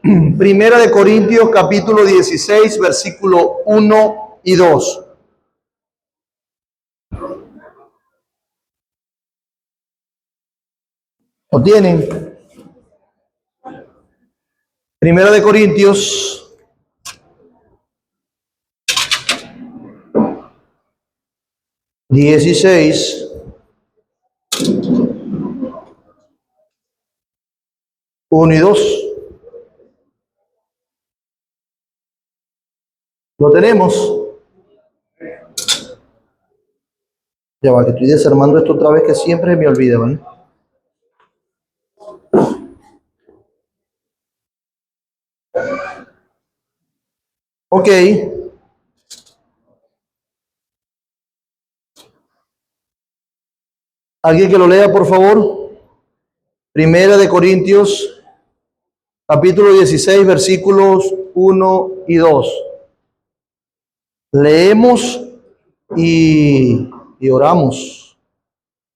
Primera de Corintios, capítulo 16, versículo 1 y 2. ¿Lo tienen? Primera de Corintios, dieciséis, 1 y 2. ¿Lo tenemos? Ya va, que estoy desarmando esto otra vez, que siempre me olvida, ¿vale? Ok. ¿Alguien que lo lea, por favor? Primera de Corintios, capítulo 16, versículos 1 y 2. Leemos y oramos.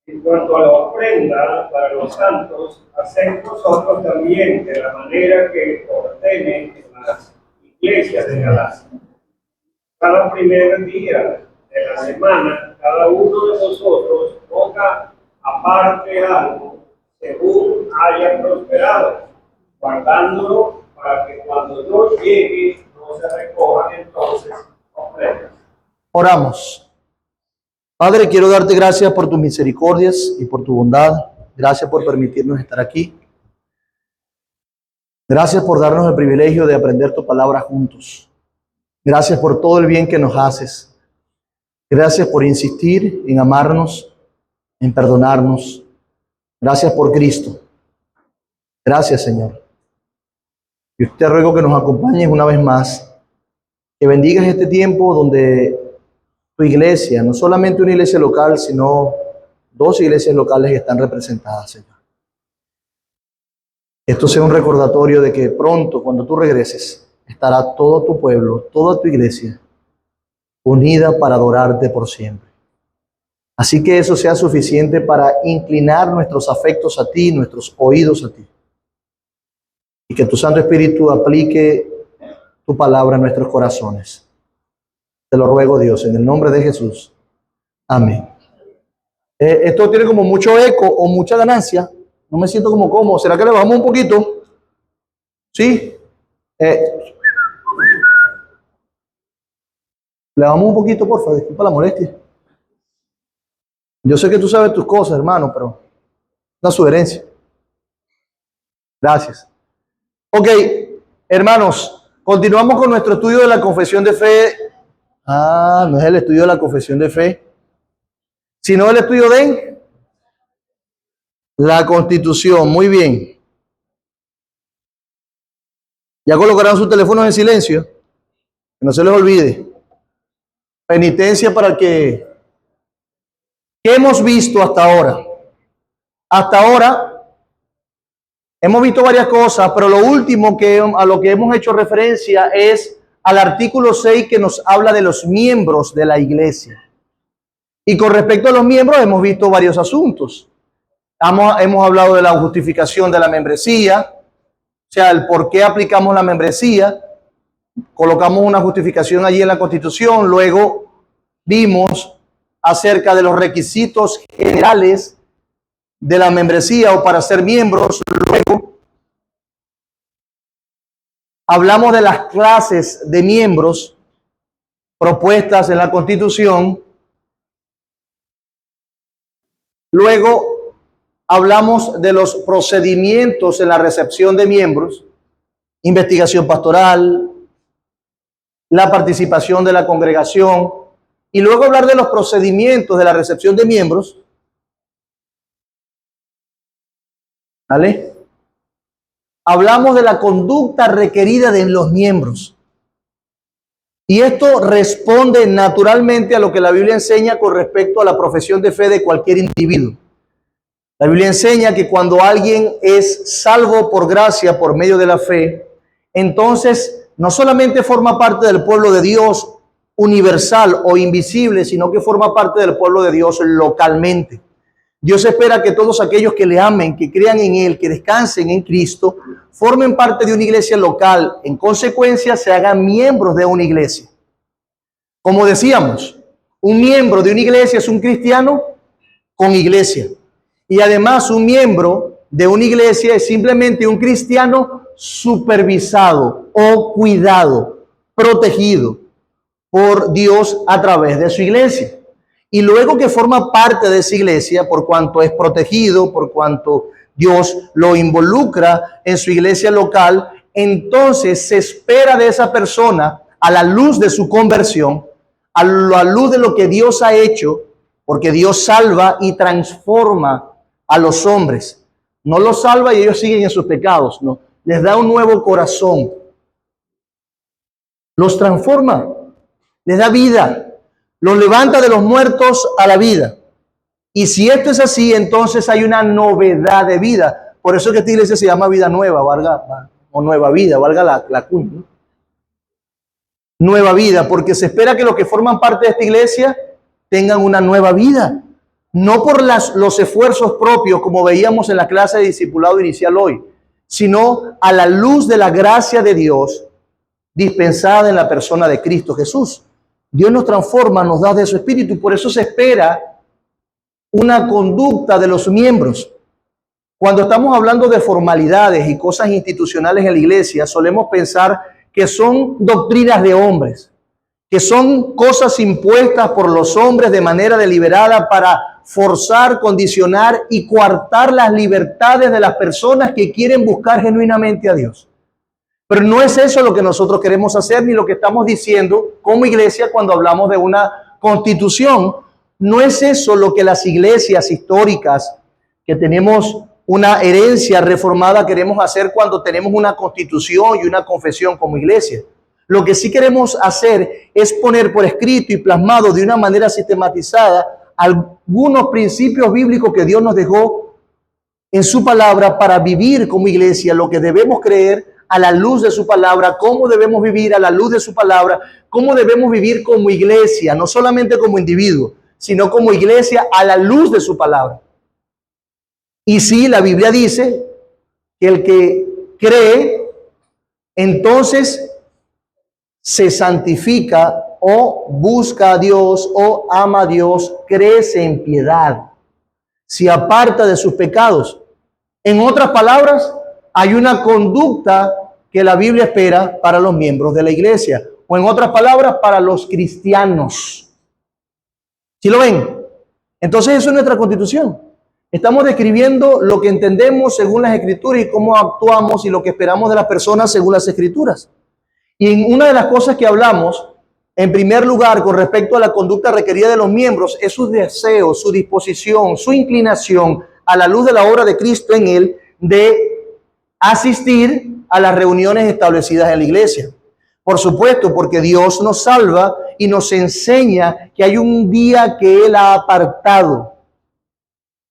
En cuanto a la ofrenda para los santos, haced vosotros también de la manera que ordene en las iglesias de Galacia. Cada primer día de la semana, cada uno de vosotros ponga aparte algo según haya prosperado, guardándolo para que cuando yo llegue no se recojan entonces ofrendas. Oramos. Padre, quiero darte gracias por tus misericordias y por tu bondad. Gracias por permitirnos estar aquí. Gracias por darnos el privilegio de aprender tu palabra juntos. Gracias por todo el bien que nos haces. Gracias por insistir en amarnos, en perdonarnos. Gracias por Cristo. Gracias, Señor. Y te ruego que nos acompañes una vez más, que bendigas este tiempo donde tu iglesia, no solamente una iglesia local, sino 2 iglesias locales que están representadas, Señor. Esto sea un recordatorio de que pronto, cuando tú regreses, estará todo tu pueblo, toda tu iglesia, unida para adorarte por siempre. Así que eso sea suficiente para inclinar nuestros afectos a ti, nuestros oídos a ti. Y que tu Santo Espíritu aplique tu palabra en nuestros corazones. Te lo ruego, Dios, en el nombre de Jesús. Amén. Esto tiene como mucho eco o mucha ganancia. No me siento como cómodo. ¿Será que le bajamos un poquito? ¿Sí? Le bajamos un poquito, por favor. Disculpa la molestia. Yo sé que tú sabes tus cosas, hermano, pero una sugerencia. Gracias. Ok, hermanos, continuamos con nuestro estudio de la confesión de fe. No es el estudio de la confesión de fe, sino el estudio de la Constitución. Muy bien. Ya colocarán sus teléfonos en silencio, que no se les olvide. Penitencia para que... ¿Qué hemos visto hasta ahora? Hasta ahora hemos visto varias cosas, pero lo último a lo que hemos hecho referencia es al artículo 6, que nos habla de los miembros de la iglesia. Y con respecto a los miembros hemos visto varios asuntos. Hemos hablado de la justificación de la membresía, o sea, el por qué aplicamos la membresía. Colocamos una justificación allí en la Constitución. Luego vimos acerca de los requisitos generales de la membresía o para ser miembros. Luego hablamos de las clases de miembros propuestas en la Constitución. Luego hablamos de los procedimientos en la recepción de miembros, investigación pastoral, la participación de la congregación, y luego hablar de los procedimientos de la recepción de miembros. ¿Vale? Hablamos de la conducta requerida de los miembros. Y esto responde naturalmente a lo que la Biblia enseña con respecto a la profesión de fe de cualquier individuo. La Biblia enseña que cuando alguien es salvo por gracia, por medio de la fe, entonces no solamente forma parte del pueblo de Dios universal o invisible, sino que forma parte del pueblo de Dios localmente. Dios espera que todos aquellos que le amen, que crean en Él, que descansen en Cristo, formen parte de una iglesia local. En consecuencia, se hagan miembros de una iglesia. Como decíamos, un miembro de una iglesia es un cristiano con iglesia. Y además, un miembro de una iglesia es simplemente un cristiano supervisado o cuidado, protegido por Dios a través de su iglesia. Y luego que forma parte de esa iglesia, por cuanto es protegido, por cuanto Dios lo involucra en su iglesia local, entonces se espera de esa persona, a la luz de su conversión, a la luz de lo que Dios ha hecho, porque Dios salva y transforma a los hombres. No los salva y ellos siguen en sus pecados, no. Les da un nuevo corazón. Los transforma, les da vida. Los levanta de los muertos a la vida. Y si esto es así, entonces hay una novedad de vida. Por eso que esta iglesia se llama Vida Nueva, o Nueva Vida, valga la cuña, ¿no? Nueva vida, porque se espera que los que forman parte de esta iglesia tengan una nueva vida. No por los esfuerzos propios, como veíamos en la clase de discipulado inicial hoy, sino a la luz de la gracia de Dios dispensada en la persona de Cristo Jesús. Dios nos transforma, nos da de su espíritu y por eso se espera una conducta de los miembros. Cuando estamos hablando de formalidades y cosas institucionales en la iglesia, solemos pensar que son doctrinas de hombres, que son cosas impuestas por los hombres de manera deliberada para forzar, condicionar y coartar las libertades de las personas que quieren buscar genuinamente a Dios. Pero no es eso lo que nosotros queremos hacer, ni lo que estamos diciendo como iglesia cuando hablamos de una constitución. No es eso lo que las iglesias históricas que tenemos una herencia reformada queremos hacer cuando tenemos una constitución y una confesión como iglesia. Lo que sí queremos hacer es poner por escrito y plasmado de una manera sistematizada algunos principios bíblicos que Dios nos dejó en su palabra para vivir como iglesia, lo que debemos creer a la luz de su palabra, cómo debemos vivir a la luz de su palabra, cómo debemos vivir como iglesia, no solamente como individuo, sino como iglesia a la luz de su palabra. Y sí, la Biblia dice que el que cree, entonces se santifica o busca a Dios o ama a Dios, crece en piedad, se aparta de sus pecados. En otras palabras, hay una conducta que la Biblia espera para los miembros de la iglesia, o en otras palabras, para los cristianos. ¿Sí lo ven? Entonces eso es nuestra constitución. Estamos describiendo lo que entendemos según las Escrituras y cómo actuamos y lo que esperamos de las personas según las Escrituras. Y en una de las cosas que hablamos, en primer lugar, con respecto a la conducta requerida de los miembros, es su deseo, su disposición, su inclinación a la luz de la obra de Cristo en él, de asistir a las reuniones establecidas en la iglesia. Por supuesto, porque Dios nos salva y nos enseña que hay un día que Él ha apartado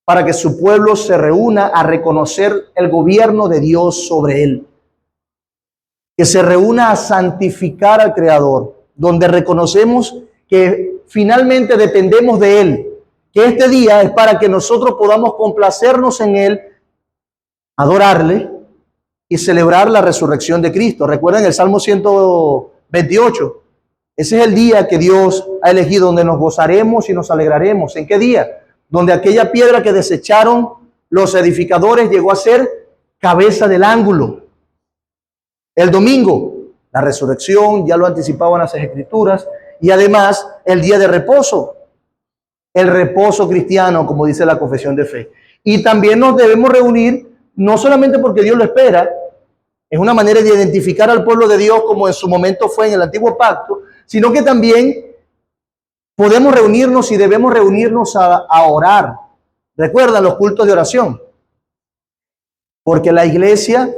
para que su pueblo se reúna a reconocer el gobierno de Dios sobre él. Que se reúna a santificar al Creador, donde reconocemos que finalmente dependemos de Él. Que este día es para que nosotros podamos complacernos en Él, adorarle y celebrar la resurrección de Cristo. Recuerden el Salmo 128. Ese es el día que Dios ha elegido donde nos gozaremos y nos alegraremos. ¿En qué día? Donde aquella piedra que desecharon los edificadores llegó a ser cabeza del ángulo. El domingo, la resurrección, ya lo anticipaban las Escrituras, y además el día de reposo, el reposo cristiano, como dice la confesión de fe. Y también nos debemos reunir, no solamente porque Dios lo espera, es una manera de identificar al pueblo de Dios como en su momento fue en el antiguo pacto, sino que también podemos reunirnos y debemos reunirnos a orar. ¿Recuerdan los cultos de oración? Porque la iglesia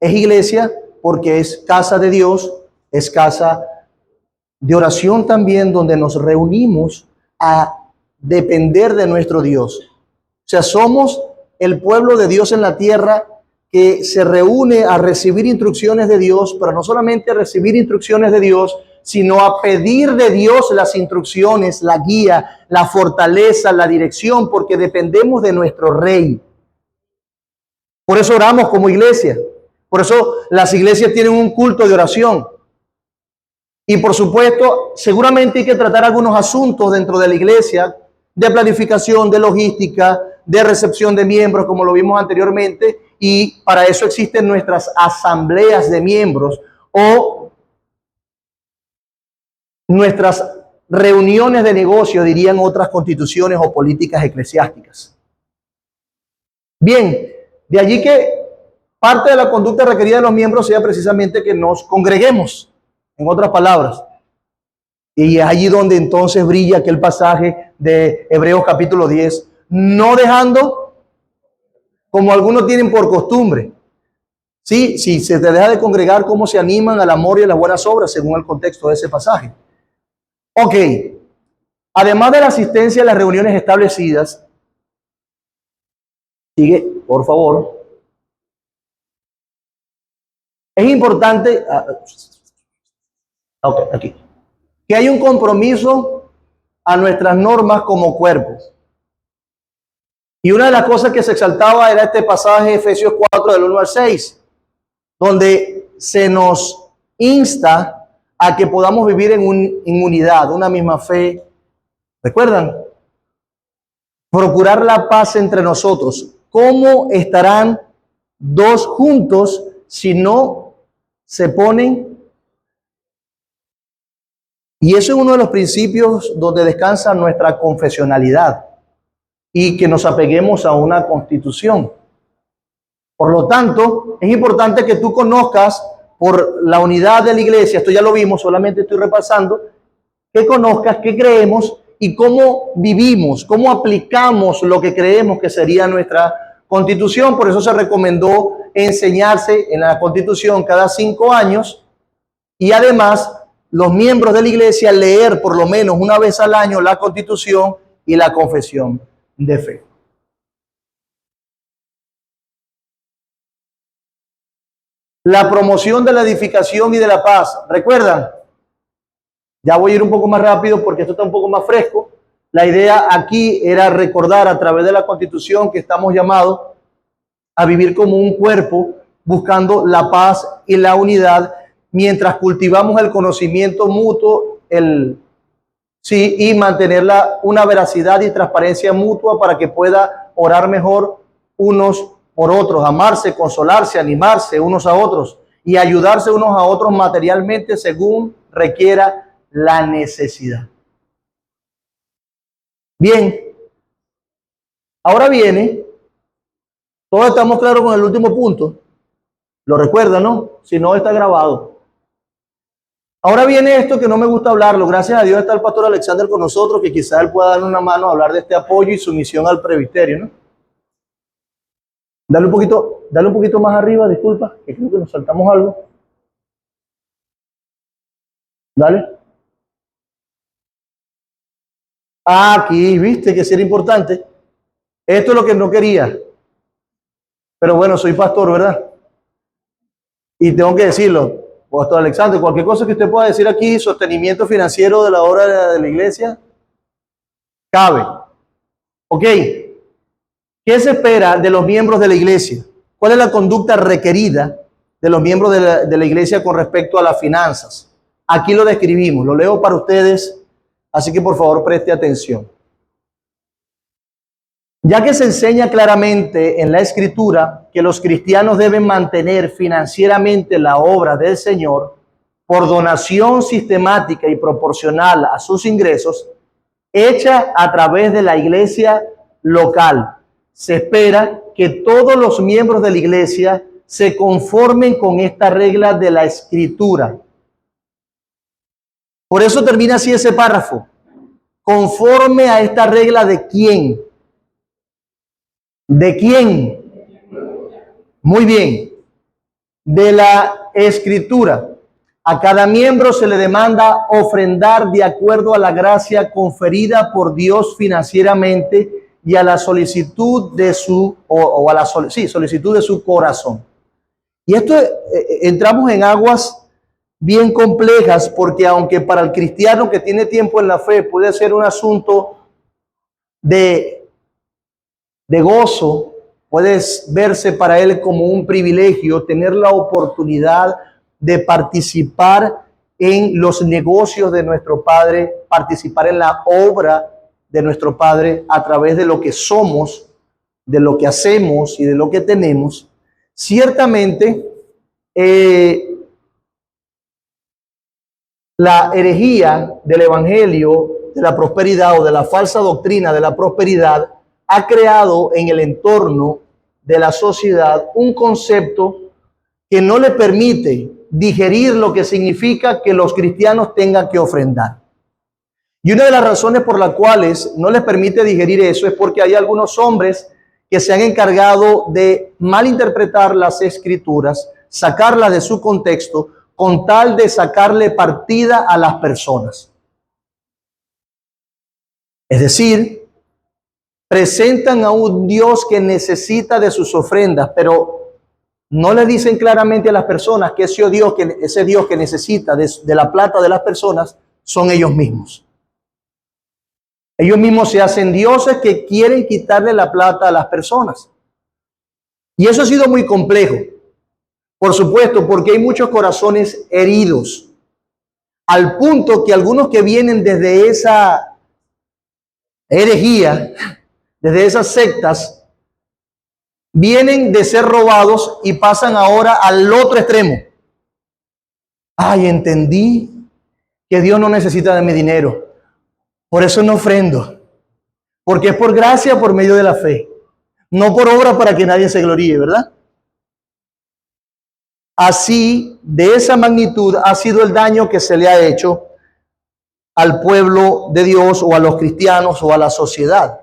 es iglesia porque es casa de Dios, es casa de oración también, donde nos reunimos a depender de nuestro Dios. O sea, somos el pueblo de Dios en la tierra que se reúne a recibir instrucciones de Dios, pero no solamente a recibir instrucciones de Dios, sino a pedir de Dios las instrucciones, la guía, la fortaleza, la dirección, porque dependemos de nuestro Rey. Por eso oramos como iglesia. Por eso las iglesias tienen un culto de oración. Y por supuesto, seguramente hay que tratar algunos asuntos dentro de la iglesia, de planificación, de logística, de recepción de miembros, como lo vimos anteriormente, y para eso existen nuestras asambleas de miembros o nuestras reuniones de negocio, dirían otras constituciones o políticas eclesiásticas. Bien, de allí que parte de la conducta requerida de los miembros sea precisamente que nos congreguemos, en otras palabras. Y es allí donde entonces brilla aquel pasaje de Hebreos capítulo 10, no dejando como algunos tienen por costumbre. Sí, si se te deja de congregar, cómo se animan al amor y a las buenas obras, según el contexto de ese pasaje. Ok, además de la asistencia a las reuniones establecidas, sigue, por favor. Es importante, aquí, que hay un compromiso a nuestras normas como cuerpo. Y una de las cosas que se exaltaba era este pasaje de Efesios 4, del 1 al 6, donde se nos insta a que podamos vivir en unidad, una misma fe. ¿Recuerdan? Procurar la paz entre nosotros. ¿Cómo estarán dos juntos si no se ponen? Y eso es uno de los principios donde descansa nuestra confesionalidad y que nos apeguemos a una constitución. Por lo tanto, es importante que tú conozcas por la unidad de la iglesia, esto ya lo vimos, solamente estoy repasando, que conozcas qué creemos y cómo vivimos, cómo aplicamos lo que creemos que sería nuestra constitución. Por eso se recomendó enseñarse en la constitución cada 5 años y además los miembros de la iglesia leer por lo menos una vez al año la constitución y la confesión de fe. La promoción de la edificación y de la paz. ¿Recuerdan? Ya voy a ir un poco más rápido porque esto está un poco más fresco. La idea aquí era recordar a través de la Constitución que estamos llamados a vivir como un cuerpo, buscando la paz y la unidad, mientras cultivamos el conocimiento mutuo, y mantener una veracidad y transparencia mutua para que pueda orar mejor unos por otros, amarse, consolarse, animarse unos a otros y ayudarse unos a otros materialmente según requiera la necesidad. Bien, ahora viene, todos estamos claros con el último punto, lo recuerdan, ¿no? Si no, está grabado. Ahora viene esto que no me gusta hablarlo. Gracias a Dios está el pastor Alexander con nosotros, que quizás él pueda darle una mano a hablar de este apoyo y sumisión al presbiterio, ¿no? Dale un poquito más arriba, disculpa, que creo que nos saltamos algo. Dale. Aquí, viste que sí era importante. Esto es lo que no quería. Pero bueno, soy pastor, ¿verdad? Y tengo que decirlo, pastor Alexander, cualquier cosa que usted pueda decir aquí, sostenimiento financiero de la obra de la iglesia, cabe. Ok. ¿Qué se espera de los miembros de la iglesia? ¿Cuál es la conducta requerida de los miembros de la iglesia con respecto a las finanzas? Aquí lo describimos, lo leo para ustedes, así que por favor preste atención. Ya que se enseña claramente en la Escritura que los cristianos deben mantener financieramente la obra del Señor por donación sistemática y proporcional a sus ingresos, hecha a través de la iglesia local, se espera que todos los miembros de la iglesia se conformen con esta regla de la Escritura. Por eso termina así ese párrafo. Conforme a esta regla, ¿de quién? ¿De quién? Muy bien. De la Escritura. A cada miembro se le demanda ofrendar de acuerdo a la gracia conferida por Dios financieramente y a la solicitud de su solicitud de su corazón. Y esto entramos en aguas bien complejas, porque aunque para el cristiano que tiene tiempo en la fe puede ser un asunto de gozo, puede verse para él como un privilegio tener la oportunidad de participar en los negocios de nuestro Padre, participar en la obra de nuestro Padre a través de lo que somos, de lo que hacemos y de lo que tenemos. Ciertamente, la herejía del evangelio de la prosperidad o de la falsa doctrina de la prosperidad ha creado en el entorno de la sociedad un concepto que no le permite digerir lo que significa que los cristianos tengan que ofrendar. Y una de las razones por las cuales no les permite digerir eso es porque hay algunos hombres que se han encargado de malinterpretar las escrituras, sacarlas de su contexto, con tal de sacarle partida a las personas. Es decir, presentan a un Dios que necesita de sus ofrendas, pero no le dicen claramente a las personas que ese Dios que necesita de la plata de las personas son ellos mismos. Ellos mismos se hacen dioses que quieren quitarle la plata a las personas. Y eso ha sido muy complejo. Por supuesto, porque hay muchos corazones heridos, al punto que algunos que vienen desde esa herejía, desde esas sectas, vienen de ser robados y pasan ahora al otro extremo. Ay, entendí que Dios no necesita de mi dinero, por eso no ofrendo, porque es por gracia, por medio de la fe, no por obra para que nadie se gloríe, ¿verdad? Así, de esa magnitud ha sido el daño que se le ha hecho al pueblo de Dios o a los cristianos o a la sociedad.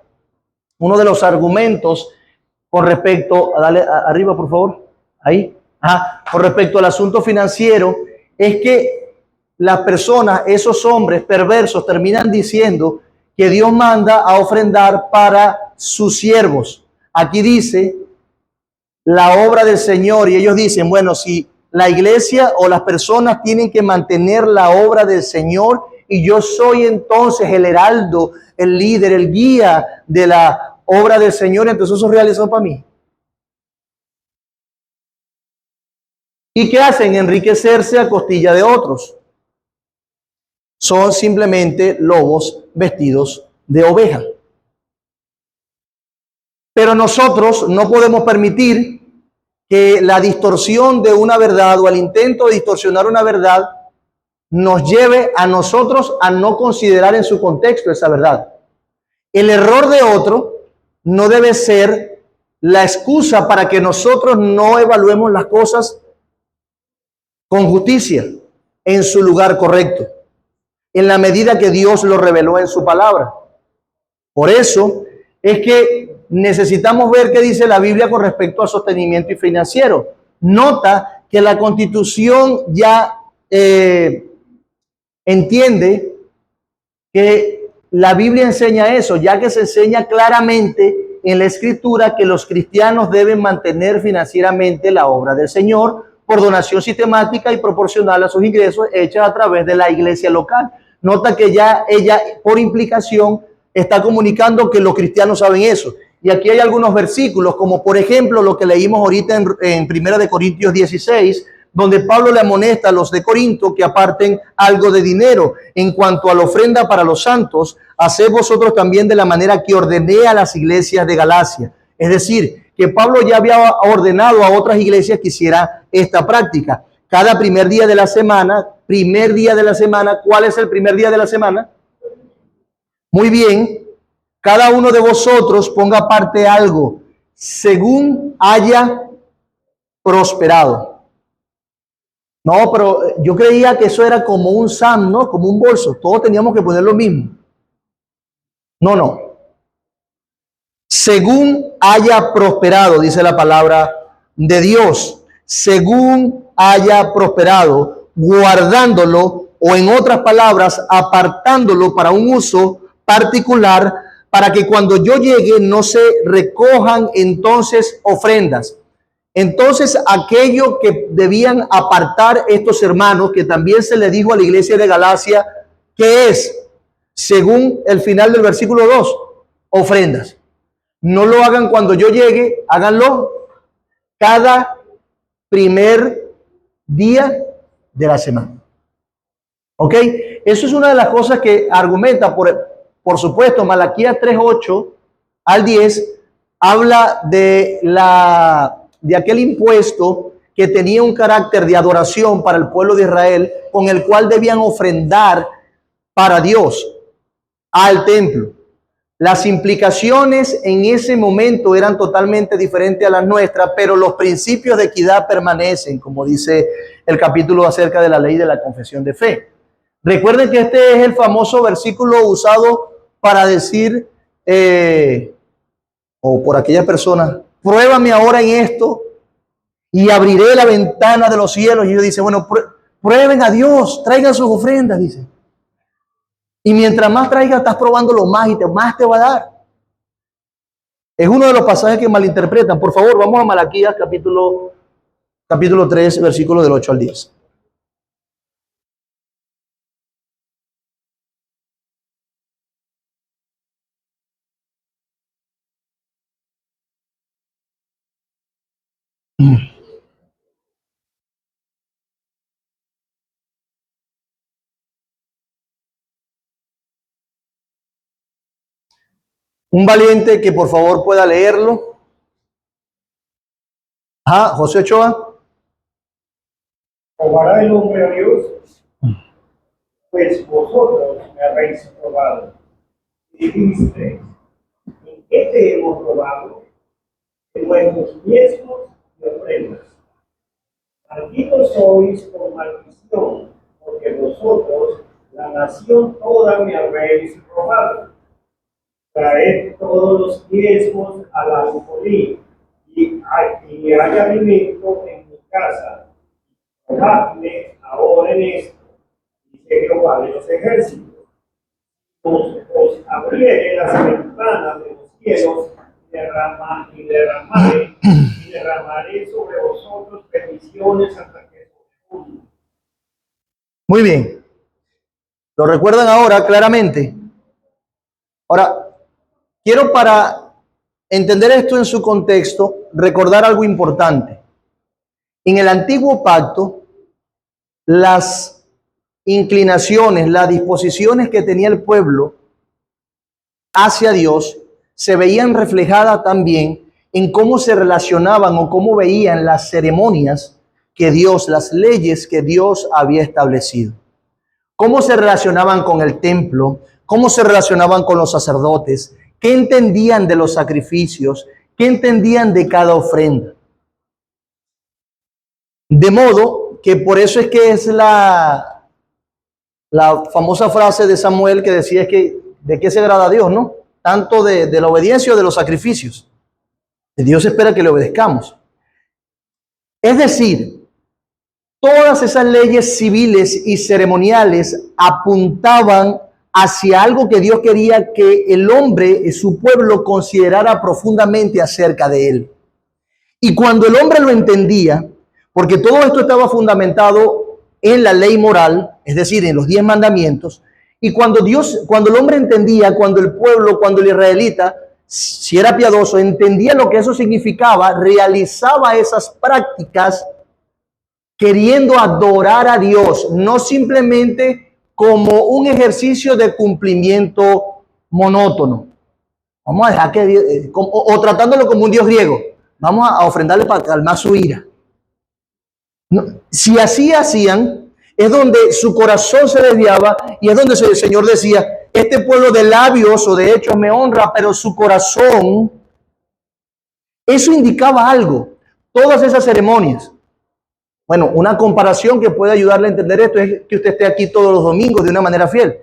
Uno de los argumentos con respecto, dale arriba por favor, ahí, con respecto al asunto financiero, es que las personas, esos hombres perversos, terminan diciendo que Dios manda a ofrendar para sus siervos. Aquí dice la obra del Señor, y ellos dicen, bueno, si la iglesia o las personas tienen que mantener la obra del Señor y yo soy entonces el heraldo, el líder, el guía de la obra del Señor, entonces esos reales son para mí. ¿Y qué hacen? Enriquecerse a costilla de otros. Son simplemente lobos vestidos de oveja. Pero nosotros no podemos permitir que la distorsión de una verdad o el intento de distorsionar una verdad nos lleve a nosotros a no considerar en su contexto esa verdad. El error de otro no debe ser la excusa para que nosotros no evaluemos las cosas con justicia, en su lugar correcto, en la medida que Dios lo reveló en su palabra. Por eso es que necesitamos ver qué dice la Biblia con respecto al sostenimiento financiero. Nota que la Constitución ya entiende que la Biblia enseña eso, ya que se enseña claramente en la Escritura que los cristianos deben mantener financieramente la obra del Señor por donación sistemática y proporcional a sus ingresos hechas a través de la iglesia local. Nota que ya ella, por implicación, está comunicando que los cristianos saben eso. Y aquí hay algunos versículos, como por ejemplo lo que leímos ahorita en 1 Corintios 16, donde Pablo le amonesta a los de Corinto que aparten algo de dinero. En cuanto a la ofrenda para los santos, haced vosotros también de la manera que ordené a las iglesias de Galacia. Es decir, que Pablo ya había ordenado a otras iglesias que hicieran esta práctica. Cada primer día de la semana, ¿cuál es el primer día de la semana? Muy bien, cada uno de vosotros ponga aparte algo según haya prosperado. No, pero yo creía que eso era como un SAM, ¿no? Como un bolso. Todos teníamos que poner lo mismo. No. Según haya prosperado, dice la palabra de Dios. Según haya prosperado, guardándolo, o en otras palabras, apartándolo para un uso particular, para que cuando yo llegue no se recojan entonces ofrendas. Entonces, aquello que debían apartar estos hermanos, que también se le dijo a la iglesia de Galacia, que es, según el final del versículo 2, ofrendas. No lo hagan cuando yo llegue, háganlo cada primer día de la semana. ¿Ok? Eso es una de las cosas que argumenta, por supuesto, Malaquías 3:8 al 10, habla de aquel impuesto que tenía un carácter de adoración para el pueblo de Israel, con el cual debían ofrendar para Dios al templo. Las implicaciones en ese momento eran totalmente diferentes a las nuestras, pero los principios de equidad permanecen, como dice el capítulo acerca de la ley de la confesión de fe. Recuerden que este es el famoso versículo usado para decir, o por aquella persona, pruébame ahora en esto y abriré la ventana de los cielos. Y ellos dicen, bueno, prueben a Dios, traigan sus ofrendas, dice. Y mientras más traigas, estás probándolo más y más te va a dar. Es uno de los pasajes que malinterpretan. Por favor, vamos a Malaquías capítulo 3, versículo del 8 al 10. Un valiente que por favor pueda leerlo. José Ochoa. ¿Probará el hombre a Dios? Pues vosotros me habéis probado. Y dijisteis, ¿en qué te hemos probado? En nuestros diezmos y ofrendas. Malditos sois por maldición, porque vosotros, la nación toda, me habéis robado. Traed todos los diezmos al alfolí, y hay alimento en mi casa. Probadme ahora en esto, dice Jehová de los ejércitos. Os abriré las ventanas de los cielos y derramaré sobre vosotros bendiciones hasta que sobreabunde. Muy bien. ¿Lo recuerdan ahora claramente? Ahora, quiero para entender esto en su contexto, recordar algo importante. En el antiguo pacto, las inclinaciones, las disposiciones que tenía el pueblo hacia Dios se veían reflejadas también en cómo se relacionaban o cómo veían las ceremonias que Dios, las leyes que Dios había establecido. Cómo se relacionaban con el templo, cómo se relacionaban con los sacerdotes, qué entendían de los sacrificios, qué entendían de cada ofrenda. De modo que por eso es que es la famosa frase de Samuel que decía es que de qué se agrada a Dios, ¿no? Tanto de la obediencia o de los sacrificios. Dios espera que le obedezcamos. Es decir, todas esas leyes civiles y ceremoniales apuntaban hacia algo que Dios quería que el hombre, su pueblo, considerara profundamente acerca de él. Y cuando el hombre lo entendía, porque todo esto estaba fundamentado en la ley moral, es decir, en los 10 mandamientos, y cuando el hombre entendía, cuando el pueblo, cuando el israelita, si era piadoso, entendía lo que eso significaba, realizaba esas prácticas queriendo adorar a Dios, no simplemente como un ejercicio de cumplimiento monótono. Vamos a dejar que o tratándolo como un dios griego. Vamos a ofrendarle para calmar su ira. No, si así hacían, es donde su corazón se desviaba y es donde el Señor decía, este pueblo de labios o de hechos me honra, pero su corazón, eso indicaba algo. Todas esas ceremonias. Bueno, una comparación que puede ayudarle a entender esto es que usted esté aquí todos los domingos de una manera fiel.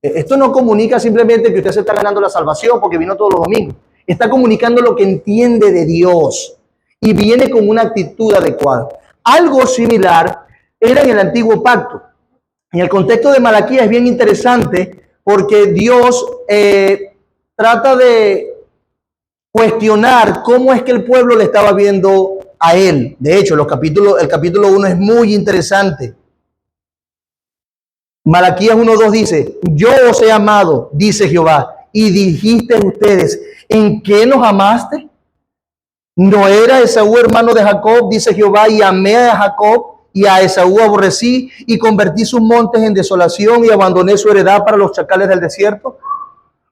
Esto no comunica simplemente que usted se está ganando la salvación porque vino todos los domingos. Está comunicando lo que entiende de Dios y viene con una actitud adecuada. Algo similar era en el antiguo pacto. En el contexto de Malaquías es bien interesante porque Dios trata de cuestionar cómo es que el pueblo le estaba viendo a Él. De hecho, el capítulo 1 es muy interesante. Malaquías 1:2 dice, yo os he amado, dice Jehová, y dijiste ustedes, ¿en qué nos amaste? ¿No era Esaú hermano de Jacob, dice Jehová, y amé a Jacob, y a Esaú aborrecí, y convertí sus montes en desolación, y abandoné su heredad para los chacales del desierto?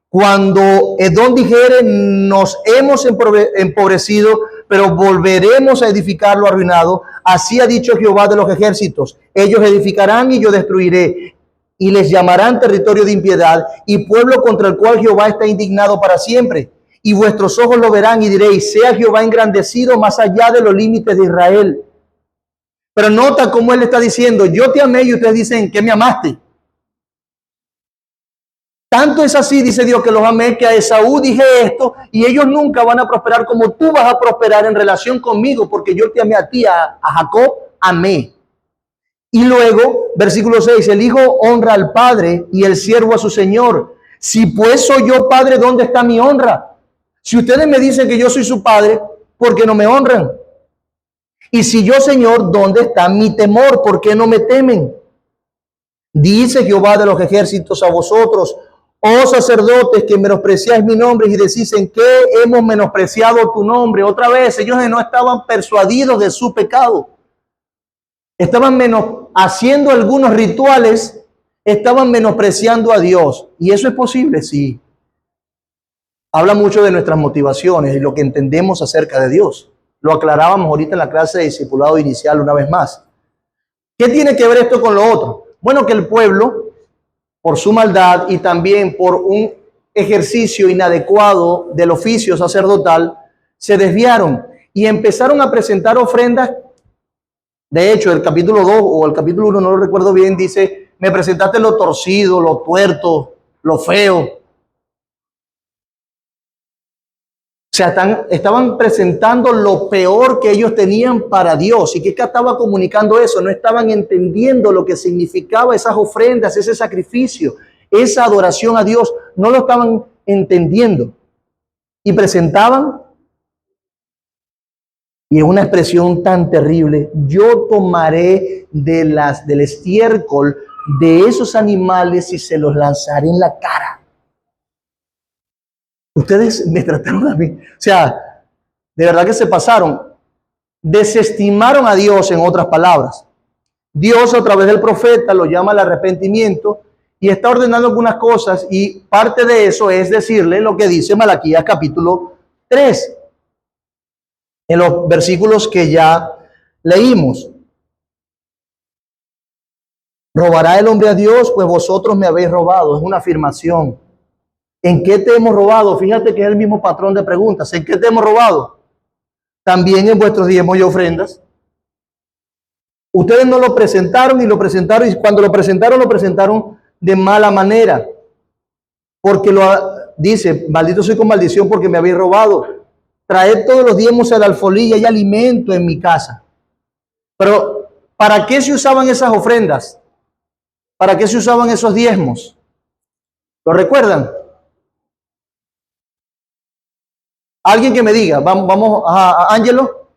Cuando Edom dijere, nos hemos empobrecido, pero volveremos a edificar lo arruinado, así ha dicho Jehová de los ejércitos, ellos edificarán y yo destruiré, y les llamarán territorio de impiedad, y pueblo contra el cual Jehová está indignado para siempre. Y vuestros ojos lo verán y diréis, sea Jehová engrandecido más allá de los límites de Israel. Pero nota cómo él está diciendo, yo te amé, y ustedes dicen, ¿qué me amaste? Tanto es así, dice Dios, que los amé, que a Esaú dije esto, y ellos nunca van a prosperar como tú vas a prosperar en relación conmigo, porque yo te amé a ti, a Jacob, amé. Y luego, versículo 6, el hijo honra al padre y el siervo a su señor. Si pues soy yo padre, ¿dónde está mi honra? Si ustedes me dicen que yo soy su padre, ¿por qué no me honran? Y si yo, Señor, ¿dónde está mi temor? ¿Por qué no me temen? Dice Jehová de los ejércitos a vosotros, oh sacerdotes, que menospreciáis mi nombre y decís, ¿en qué hemos menospreciado tu nombre? Otra vez, ellos no estaban persuadidos de su pecado. Estaban haciendo algunos rituales, estaban menospreciando a Dios. ¿Y eso es posible? Sí. Habla mucho de nuestras motivaciones y lo que entendemos acerca de Dios. Lo aclarábamos ahorita en la clase de discipulado inicial una vez más. ¿Qué tiene que ver esto con lo otro? Bueno, que el pueblo, por su maldad y también por un ejercicio inadecuado del oficio sacerdotal, se desviaron y empezaron a presentar ofrendas. De hecho, el capítulo 2 o el capítulo 1, no lo recuerdo bien, dice, me presentaste lo torcido, lo tuerto, lo feo. O sea, estaban presentando lo peor que ellos tenían para Dios. ¿Y qué estaba comunicando eso? No estaban entendiendo lo que significaba esas ofrendas, ese sacrificio, esa adoración a Dios. No lo estaban entendiendo. Y presentaban, y es una expresión tan terrible, yo tomaré del estiércol de esos animales y se los lanzaré en la cara. Ustedes me trataron a mí. O sea, de verdad que se pasaron. Desestimaron a Dios, en otras palabras. Dios a través del profeta lo llama al arrepentimiento y está ordenando algunas cosas, y parte de eso es decirle lo que dice Malaquías capítulo 3. En los versículos que ya leímos. ¿Robará el hombre a Dios? Pues vosotros me habéis robado. Es una afirmación. ¿En qué te hemos robado? Fíjate que es el mismo patrón de preguntas. ¿En qué te hemos robado? También en vuestros diezmos y ofrendas. Ustedes no lo presentaron y cuando lo presentaron de mala manera. Porque dice, maldito soy con maldición porque me habéis robado. Traed todos los diezmos al alfolí y hay alimento en mi casa. Pero, ¿para qué se usaban esas ofrendas? ¿Para qué se usaban esos diezmos? ¿Lo recuerdan? Alguien que me diga, vamos a Ángelo.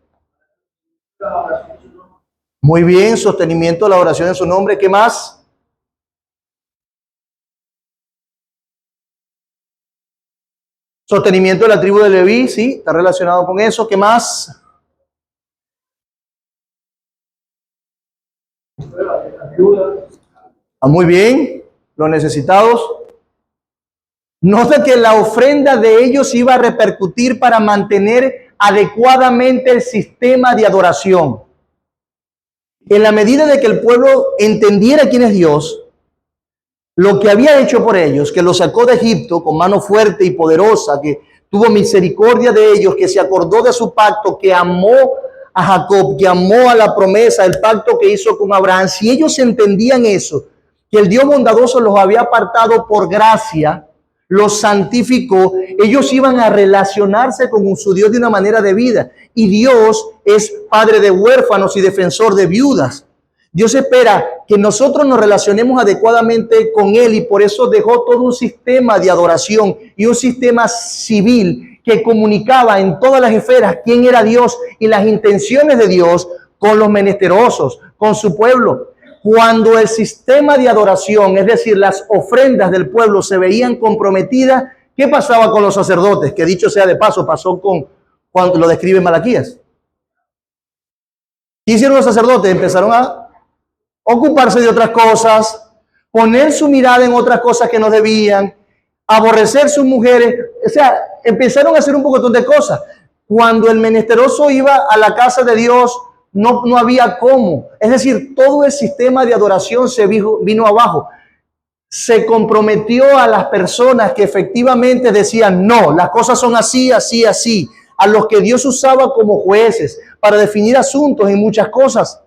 Muy bien, sostenimiento de la oración en su nombre. ¿Qué más? Sostenimiento de la tribu de Leví, sí, está relacionado con eso. ¿Qué más? Muy bien, los necesitados. Nota que la ofrenda de ellos iba a repercutir para mantener adecuadamente el sistema de adoración. En la medida de que el pueblo entendiera quién es Dios, lo que había hecho por ellos, que los sacó de Egipto con mano fuerte y poderosa, que tuvo misericordia de ellos, que se acordó de su pacto, que amó a Jacob, que amó a la promesa, el pacto que hizo con Abraham. Si ellos entendían eso, que el Dios bondadoso los había apartado por gracia, los santificó, ellos iban a relacionarse con su Dios de una manera de vida. Y Dios es padre de huérfanos y defensor de viudas. Dios espera que nosotros nos relacionemos adecuadamente con Él, y por eso dejó todo un sistema de adoración y un sistema civil que comunicaba en todas las esferas quién era Dios y las intenciones de Dios con los menesterosos, con su pueblo. Cuando el sistema de adoración, es decir, las ofrendas del pueblo se veían comprometidas, ¿qué pasaba con los sacerdotes? Que dicho sea de paso, pasó con cuando lo describe Malaquías. ¿Qué hicieron los sacerdotes? Empezaron a ocuparse de otras cosas, poner su mirada en otras cosas que no debían, aborrecer sus mujeres, o sea, empezaron a hacer un poco de cosas. Cuando el menesteroso iba a la casa de Dios, no había cómo. Es decir, todo el sistema de adoración se vino abajo. Se comprometió a las personas que efectivamente decían, no, las cosas son así, así, así. A los que Dios usaba como jueces para definir asuntos en muchas cosas.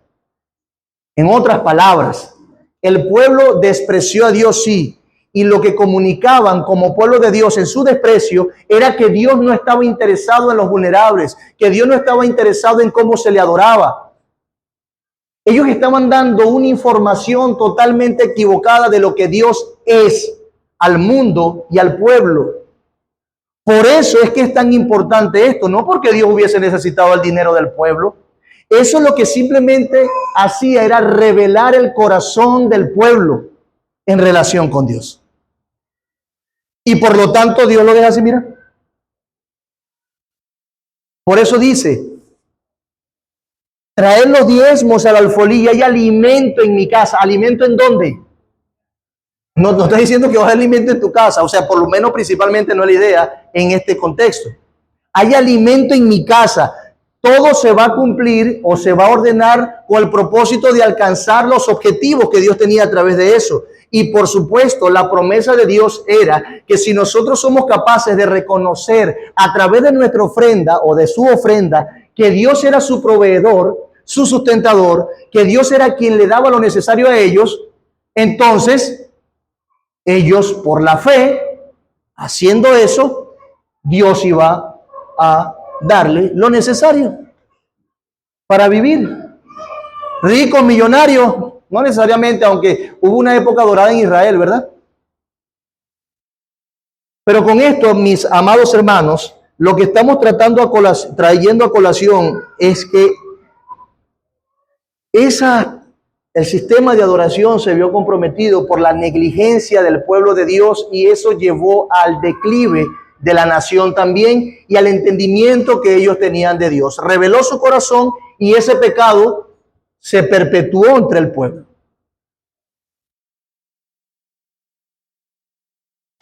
En otras palabras, el pueblo despreció a Dios, sí, y lo que comunicaban como pueblo de Dios en su desprecio era que Dios no estaba interesado en los vulnerables, que Dios no estaba interesado en cómo se le adoraba. Ellos estaban dando una información totalmente equivocada de lo que Dios es al mundo y al pueblo. Por eso es que es tan importante esto, no porque Dios hubiese necesitado el dinero del pueblo. Eso lo que simplemente hacía era revelar el corazón del pueblo en relación con Dios. Y por lo tanto Dios lo deja así, mira. Por eso dice, traed los diezmos a la alfolía y alimento en mi casa. ¿Alimento en dónde? No estoy diciendo que vas a alimento en tu casa, o sea, por lo menos principalmente no es la idea en este contexto. Hay alimento en mi casa. Todo se va a cumplir o se va a ordenar con el propósito de alcanzar los objetivos que Dios tenía a través de eso. Y por supuesto, la promesa de Dios era que si nosotros somos capaces de reconocer a través de nuestra ofrenda o de su ofrenda que Dios era su proveedor, su sustentador, que Dios era quien le daba lo necesario a ellos, entonces ellos por la fe, haciendo eso, Dios iba a darle lo necesario para vivir. Ricos, millonarios, no necesariamente, aunque hubo una época dorada en Israel, ¿verdad? Pero con esto, mis amados hermanos, lo que estamos trayendo a colación es que el sistema de adoración se vio comprometido por la negligencia del pueblo de Dios y eso llevó al declive de la nación también y al entendimiento que ellos tenían de Dios. Reveló su corazón y ese pecado se perpetuó entre el pueblo.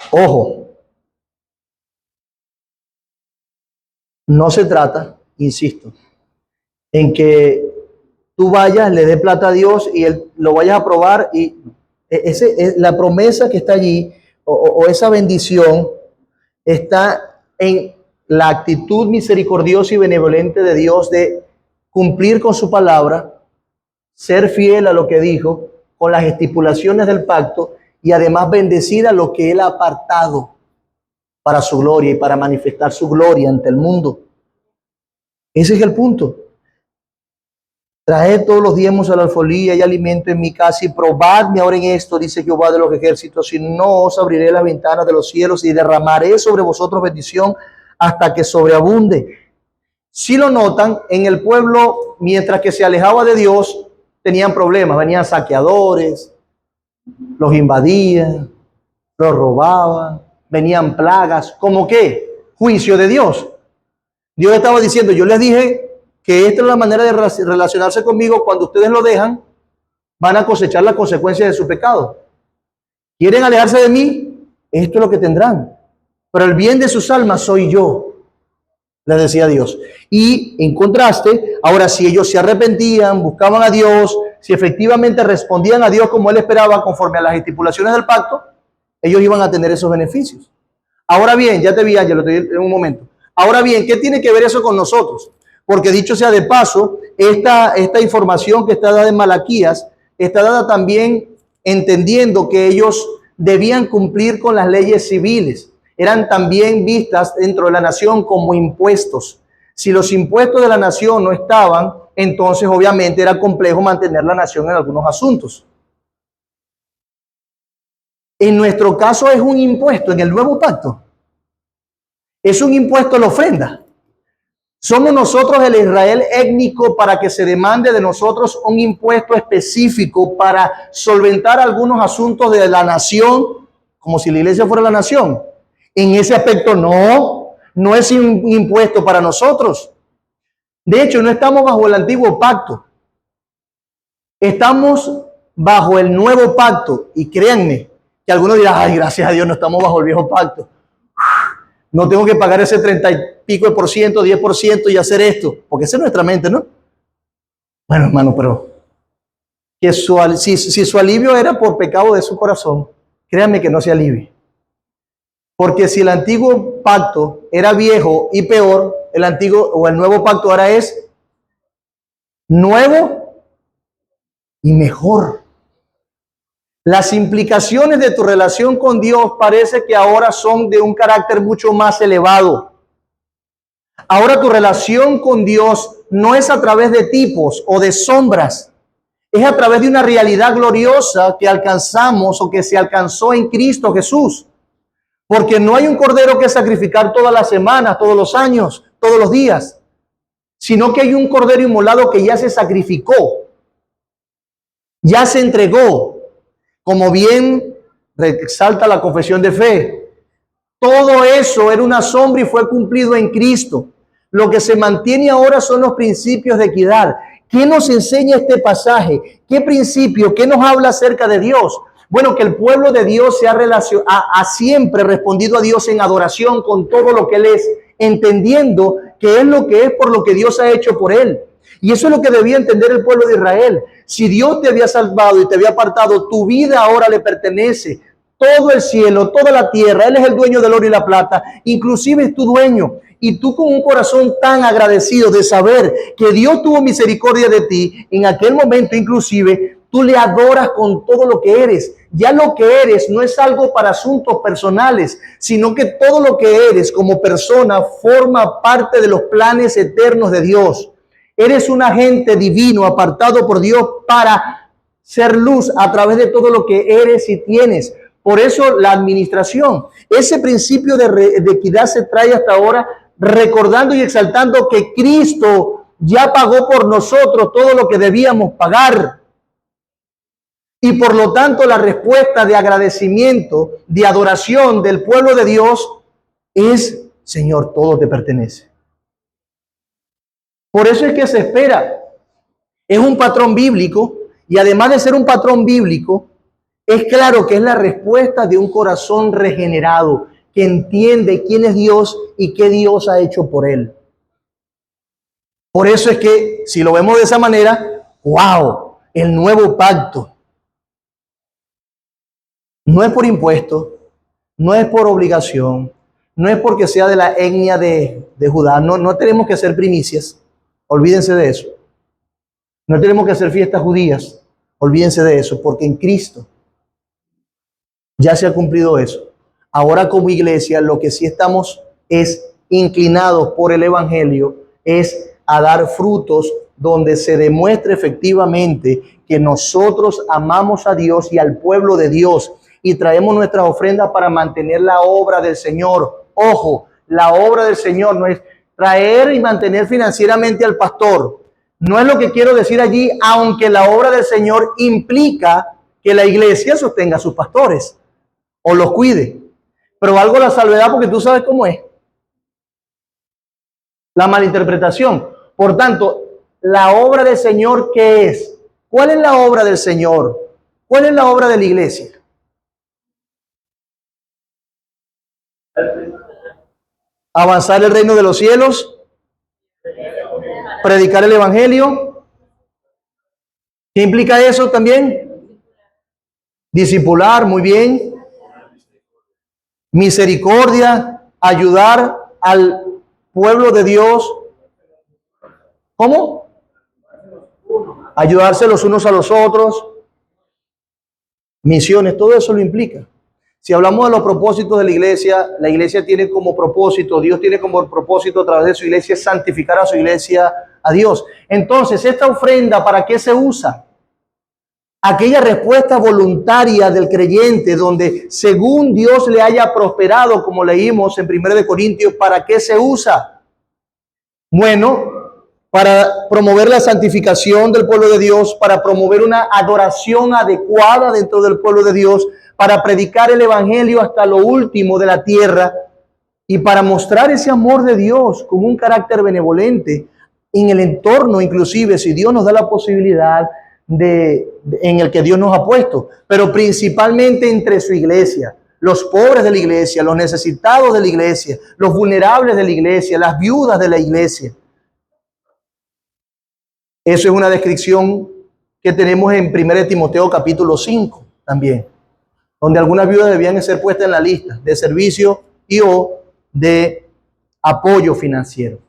Ojo, no se trata, insisto, en que tú vayas, le dé plata a Dios y él lo vayas a probar y la promesa que está allí o esa bendición está en la actitud misericordiosa y benevolente de Dios de cumplir con su palabra, ser fiel a lo que dijo, con las estipulaciones del pacto y además bendecir a lo que él ha apartado para su gloria y para manifestar su gloria ante el mundo. Ese es el punto. Traed todos los diezmos a la alfolía y alimento en mi casa y probadme ahora en esto, dice Jehová de los ejércitos, si no os abriré las ventanas de los cielos y derramaré sobre vosotros bendición hasta que sobreabunde. Si lo notan, en el pueblo, mientras que se alejaba de Dios, tenían problemas, venían saqueadores, los invadían, los robaban, venían plagas, ¿cómo qué? Juicio de Dios. Dios estaba diciendo, yo les dije que esta es la manera de relacionarse conmigo. Cuando ustedes lo dejan, van a cosechar las consecuencias de su pecado. ¿Quieren alejarse de mí? Esto es lo que tendrán. Pero el bien de sus almas soy yo, les decía Dios. Y en contraste, ahora si ellos se arrepentían, buscaban a Dios, si efectivamente respondían a Dios como Él esperaba, conforme a las estipulaciones del pacto, ellos iban a tener esos beneficios. Ahora bien, ya te vi, Ángel, te vi en un momento. Ahora bien, ¿qué tiene que ver eso con nosotros? Porque dicho sea de paso, esta información que está dada en Malaquías está dada también entendiendo que ellos debían cumplir con las leyes civiles. Eran también vistas dentro de la nación como impuestos. Si los impuestos de la nación no estaban, entonces obviamente era complejo mantener la nación en algunos asuntos. En nuestro caso es un impuesto en el nuevo pacto. Es un impuesto a la ofrenda. Somos nosotros el Israel étnico para que se demande de nosotros un impuesto específico para solventar algunos asuntos de la nación, como si la iglesia fuera la nación. En ese aspecto no es un impuesto para nosotros. De hecho, no estamos bajo el antiguo pacto. Estamos bajo el nuevo pacto. Y créanme, que algunos dirán, ay, gracias a Dios no estamos bajo el viejo pacto. No tengo que pagar ese 30 y pico de por ciento, 10% y hacer esto. Porque esa es nuestra mente, ¿no? Bueno, hermano, pero que si su alivio era por pecado de su corazón, créanme que no se alivie. Porque si el antiguo pacto era viejo y peor, el antiguo o el nuevo pacto ahora es nuevo y mejor. Las implicaciones de tu relación con Dios parece que ahora son de un carácter mucho más elevado. Ahora tu relación con Dios no es a través de tipos o de sombras, es a través de una realidad gloriosa que alcanzamos o que se alcanzó en Cristo Jesús. Porque no hay un cordero que sacrificar todas las semanas, todos los años, todos los días, sino que hay un cordero inmolado que ya se sacrificó, ya se entregó, como bien resalta la confesión de fe. Todo eso era una sombra y fue cumplido en Cristo. Lo que se mantiene ahora son los principios de equidad. ¿Qué nos enseña este pasaje? ¿Qué principio? ¿Qué nos habla acerca de Dios? Bueno, que el pueblo de Dios ha siempre respondido a Dios en adoración con todo lo que Él es, entendiendo que es lo que es por lo que Dios ha hecho por Él. Y eso es lo que debía entender el pueblo de Israel. Si Dios te había salvado y te había apartado, tu vida ahora le pertenece. Todo el cielo, toda la tierra, Él es el dueño del oro y la plata, inclusive es tu dueño. Y tú con un corazón tan agradecido de saber que Dios tuvo misericordia de ti, en aquel momento inclusive, tú le adoras con todo lo que eres. Ya lo que eres no es algo para asuntos personales, sino que todo lo que eres como persona forma parte de los planes eternos de Dios. Eres un agente divino apartado por Dios para ser luz a través de todo lo que eres y tienes. Por eso la administración, ese principio de equidad se trae hasta ahora recordando y exaltando que Cristo ya pagó por nosotros todo lo que debíamos pagar. Y por lo tanto la respuesta de agradecimiento, de adoración del pueblo de Dios es, Señor, todo te pertenece. Por eso es que se espera. Es un patrón bíblico y además de ser un patrón bíblico, es claro que es la respuesta de un corazón regenerado que entiende quién es Dios y qué Dios ha hecho por él. Por eso es que si lo vemos de esa manera, ¡wow! El nuevo pacto no es por impuesto, no es por obligación, no es porque sea de la etnia de Judá, no tenemos que hacer primicias, olvídense de eso. No tenemos que hacer fiestas judías, olvídense de eso, porque en Cristo ya se ha cumplido eso. Ahora como iglesia lo que sí estamos es inclinados por el Evangelio, es a dar frutos donde se demuestre efectivamente que nosotros amamos a Dios y al pueblo de Dios y traemos nuestras ofrendas para mantener la obra del Señor. Ojo, la obra del Señor no es traer y mantener financieramente al pastor. No es lo que quiero decir allí, aunque la obra del Señor implica que la iglesia sostenga a sus pastores o los cuide. Pero valgo la salvedad porque tú sabes cómo es la malinterpretación. Por tanto, la obra del Señor, ¿qué es? ¿Cuál es la obra del Señor? ¿Cuál es la obra de la iglesia? Avanzar el reino de los cielos, predicar el evangelio. ¿Qué implica eso también? Discipular, muy bien. Misericordia, ayudar al pueblo de Dios. ¿Cómo? Ayudarse los unos a los otros. Misiones, todo eso lo implica. Si hablamos de los propósitos de la iglesia tiene como propósito, Dios tiene como propósito a través de su iglesia santificar a su iglesia a Dios. Entonces, esta ofrenda, ¿para qué se usa? aquella respuesta voluntaria del creyente donde según Dios le haya prosperado, como leímos en 1 Corintios, ¿para qué se usa? Bueno, para promover la santificación del pueblo de Dios, para promover una adoración adecuada dentro del pueblo de Dios, para predicar el evangelio hasta lo último de la tierra y para mostrar ese amor de Dios con un carácter benevolente en el entorno, inclusive si Dios nos da la posibilidad en el que Dios nos ha puesto, pero principalmente entre su iglesia, los pobres de la iglesia, los necesitados de la iglesia, los vulnerables de la iglesia, las viudas de la iglesia. Eso es una descripción que tenemos en 1 Timoteo capítulo 5 también, donde algunas viudas debían ser puestas en la lista de servicio y o de apoyo financiero.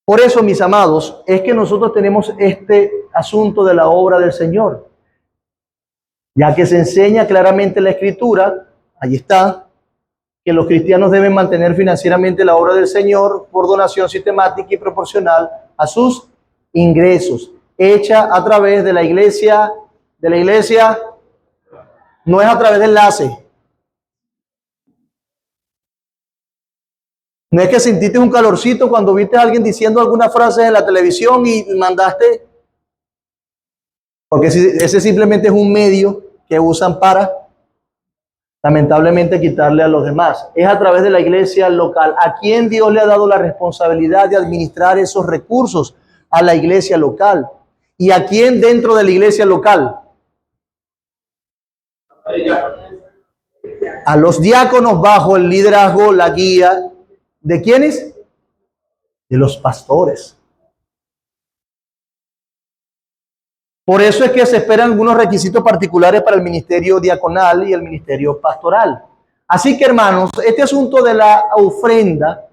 Por eso, mis amados, es que nosotros tenemos este asunto de la obra del Señor, ya que se enseña claramente en la Escritura, allí está, que los cristianos deben mantener financieramente la obra del Señor por donación sistemática y proporcional a sus ingresos, hecha a través de la iglesia, no es a través de enlace. No es que sentiste un calorcito cuando viste a alguien diciendo alguna frase en la televisión y mandaste, porque ese simplemente es un medio que usan para, lamentablemente, quitarle a los demás. Es a través de la iglesia local. ¿A quién Dios le ha dado la responsabilidad de administrar esos recursos? A la iglesia local. ¿Y a quién dentro de la iglesia local? A los diáconos bajo el liderazgo, la guía. ¿De quiénes? De los pastores. Por eso es que se esperan algunos requisitos particulares para el ministerio diaconal y el ministerio pastoral. Así que, hermanos, este asunto de la ofrenda,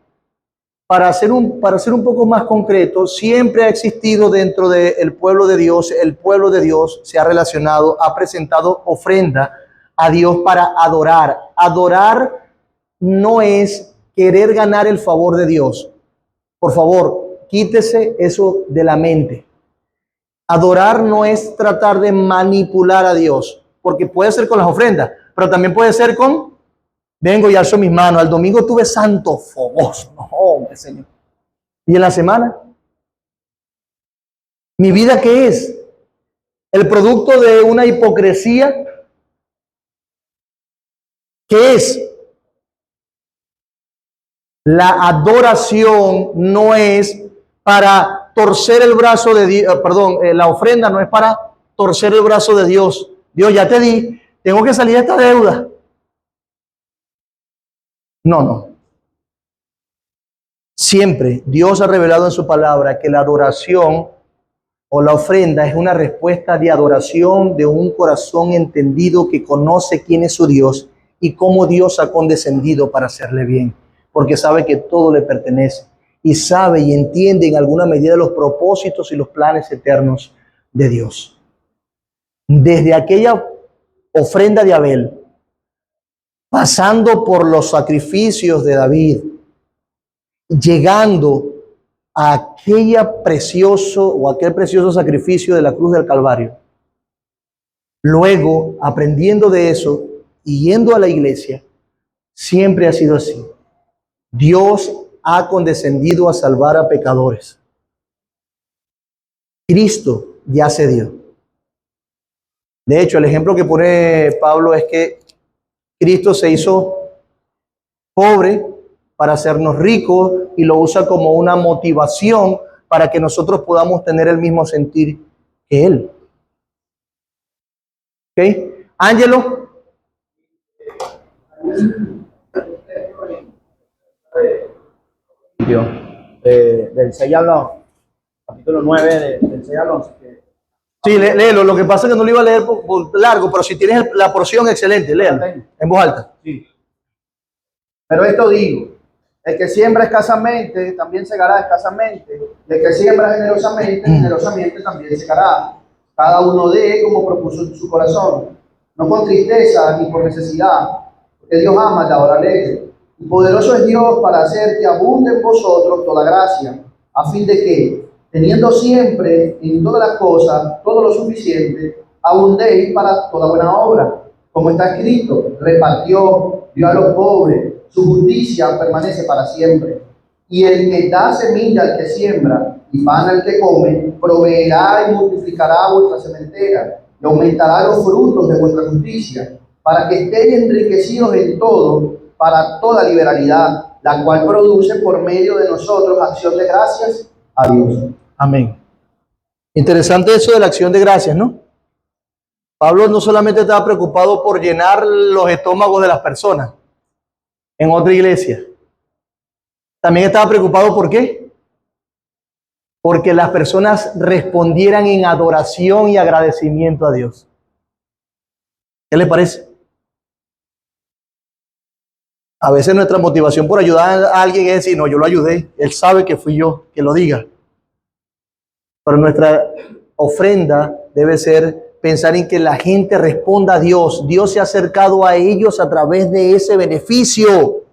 para ser un poco más concreto, siempre ha existido dentro del pueblo de Dios. El pueblo de Dios se ha relacionado, ha presentado ofrenda a Dios para adorar. Adorar no es querer ganar el favor de Dios. Por favor, quítese eso de la mente. Adorar no es tratar de manipular a Dios, porque puede ser con las ofrendas, pero también puede ser con, vengo y alzo mis manos, al domingo tuve santo fogoso, no, hombre, Señor. ¿Y en la semana? ¿Mi vida qué es? ¿El producto de una hipocresía? ¿Qué es? La adoración no es para torcer el brazo de Dios, la ofrenda no es para torcer el brazo de Dios. Dios, ya te di, tengo que salir de esta deuda. No. Siempre Dios ha revelado en su palabra que la adoración o la ofrenda es una respuesta de adoración de un corazón entendido que conoce quién es su Dios y cómo Dios ha condescendido para hacerle bien, porque sabe que todo le pertenece y sabe y entiende en alguna medida los propósitos y los planes eternos de Dios. Desde aquella ofrenda de Abel, pasando por los sacrificios de David, llegando a aquel precioso sacrificio de la cruz del Calvario. Luego, aprendiendo de eso y yendo a la iglesia, siempre ha sido así. Dios ha condescendido a salvar a pecadores. Cristo ya se dio. De hecho, el ejemplo que pone Pablo es que Cristo se hizo pobre para hacernos ricos y lo usa como una motivación para que nosotros podamos tener el mismo sentir que Él. ¿Ok? Ángelo. Del 6 al 11, capítulo 9 del 6 al 11. Sí, léelo. Lo que pasa es que no lo iba a leer por largo, pero si tienes la porción, excelente, léalo en voz alta. Sí. Pero esto digo, el que siembra escasamente, también segará escasamente. El que siembra generosamente, generosamente también segará. Cada uno dé como propuso en su corazón, no con tristeza ni por necesidad, porque Dios ama la hora alegre. Y poderoso es Dios para hacer que abunde en vosotros toda gracia, a fin de que, teniendo siempre en todas las cosas todo lo suficiente, abundéis para toda buena obra. Como está escrito, repartió, dio a los pobres, su justicia permanece para siempre. Y el que da semilla al que siembra y pan al que come, proveerá y multiplicará vuestra sementera y aumentará los frutos de vuestra justicia, para que estéis enriquecidos en todo, para toda liberalidad, la cual produce por medio de nosotros acción de gracias a Dios. Amén. Interesante eso de la acción de gracias, ¿no? Pablo no solamente estaba preocupado por llenar los estómagos de las personas en otra iglesia, también estaba preocupado ¿por qué? Porque las personas respondieran en adoración y agradecimiento a Dios. ¿Qué les parece? A veces nuestra motivación por ayudar a alguien es decir, no, yo lo ayudé, él sabe que fui yo, que lo diga. Pero nuestra ofrenda debe ser pensar en que la gente responda a Dios. Dios se ha acercado a ellos a través de ese beneficio.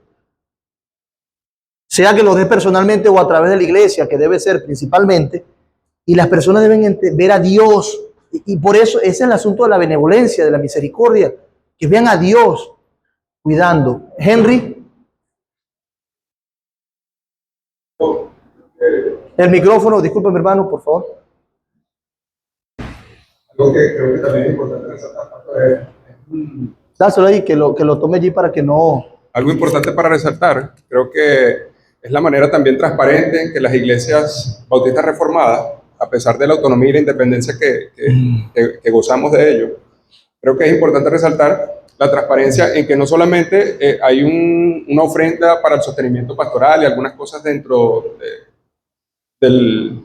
Sea que lo dé personalmente o a través de la iglesia, que debe ser principalmente. Y las personas deben ver a Dios. Y por eso ese es el asunto de la benevolencia, de la misericordia. Que vean a Dios cuidando. Henry. El micrófono, disculpe mi hermano, por favor. Algo que creo que también es importante resaltar Dáselo ahí, que lo tome allí para que no... Algo importante para resaltar, creo que es la manera también transparente en que las iglesias bautistas reformadas, a pesar de la autonomía y la independencia que gozamos de ello, creo que es importante resaltar la transparencia en que no solamente hay una ofrenda para el sostenimiento pastoral y algunas cosas dentro de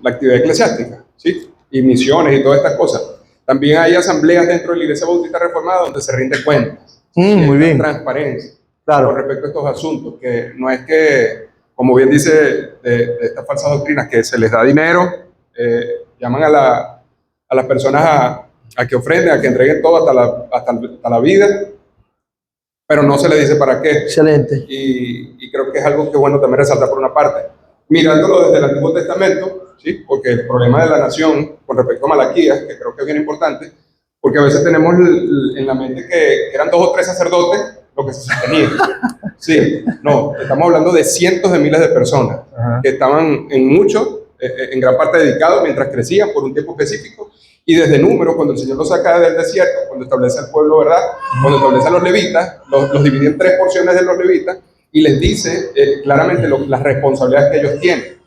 la actividad eclesiástica, ¿sí? Y misiones y todas estas cosas. También hay asambleas dentro de la Iglesia Bautista Reformada donde se rinde cuentas. Muy bien. Transparencia. Claro. Con respecto a estos asuntos, que no es que, como bien dice de estas falsas doctrinas, que se les da dinero, llaman a las personas a que ofrenden, a que entreguen todo hasta la vida, pero no se les dice para qué. Excelente. Y creo que es algo que es bueno también resaltar por una parte. Mirándolo desde el Antiguo Testamento, ¿sí? Porque el problema de la nación con respecto a Malaquías, que creo que es bien importante, porque a veces tenemos en la mente que eran 2 o 3 sacerdotes lo que se sostenía. Sí, no, estamos hablando de cientos de miles de personas que estaban en gran parte dedicados mientras crecían por un tiempo específico, y desde números, cuando el Señor los saca del desierto, cuando establece el pueblo, ¿verdad? Cuando establece a los levitas, los divide en 3 porciones de los levitas, y les dice claramente las responsabilidades que ellos tienen.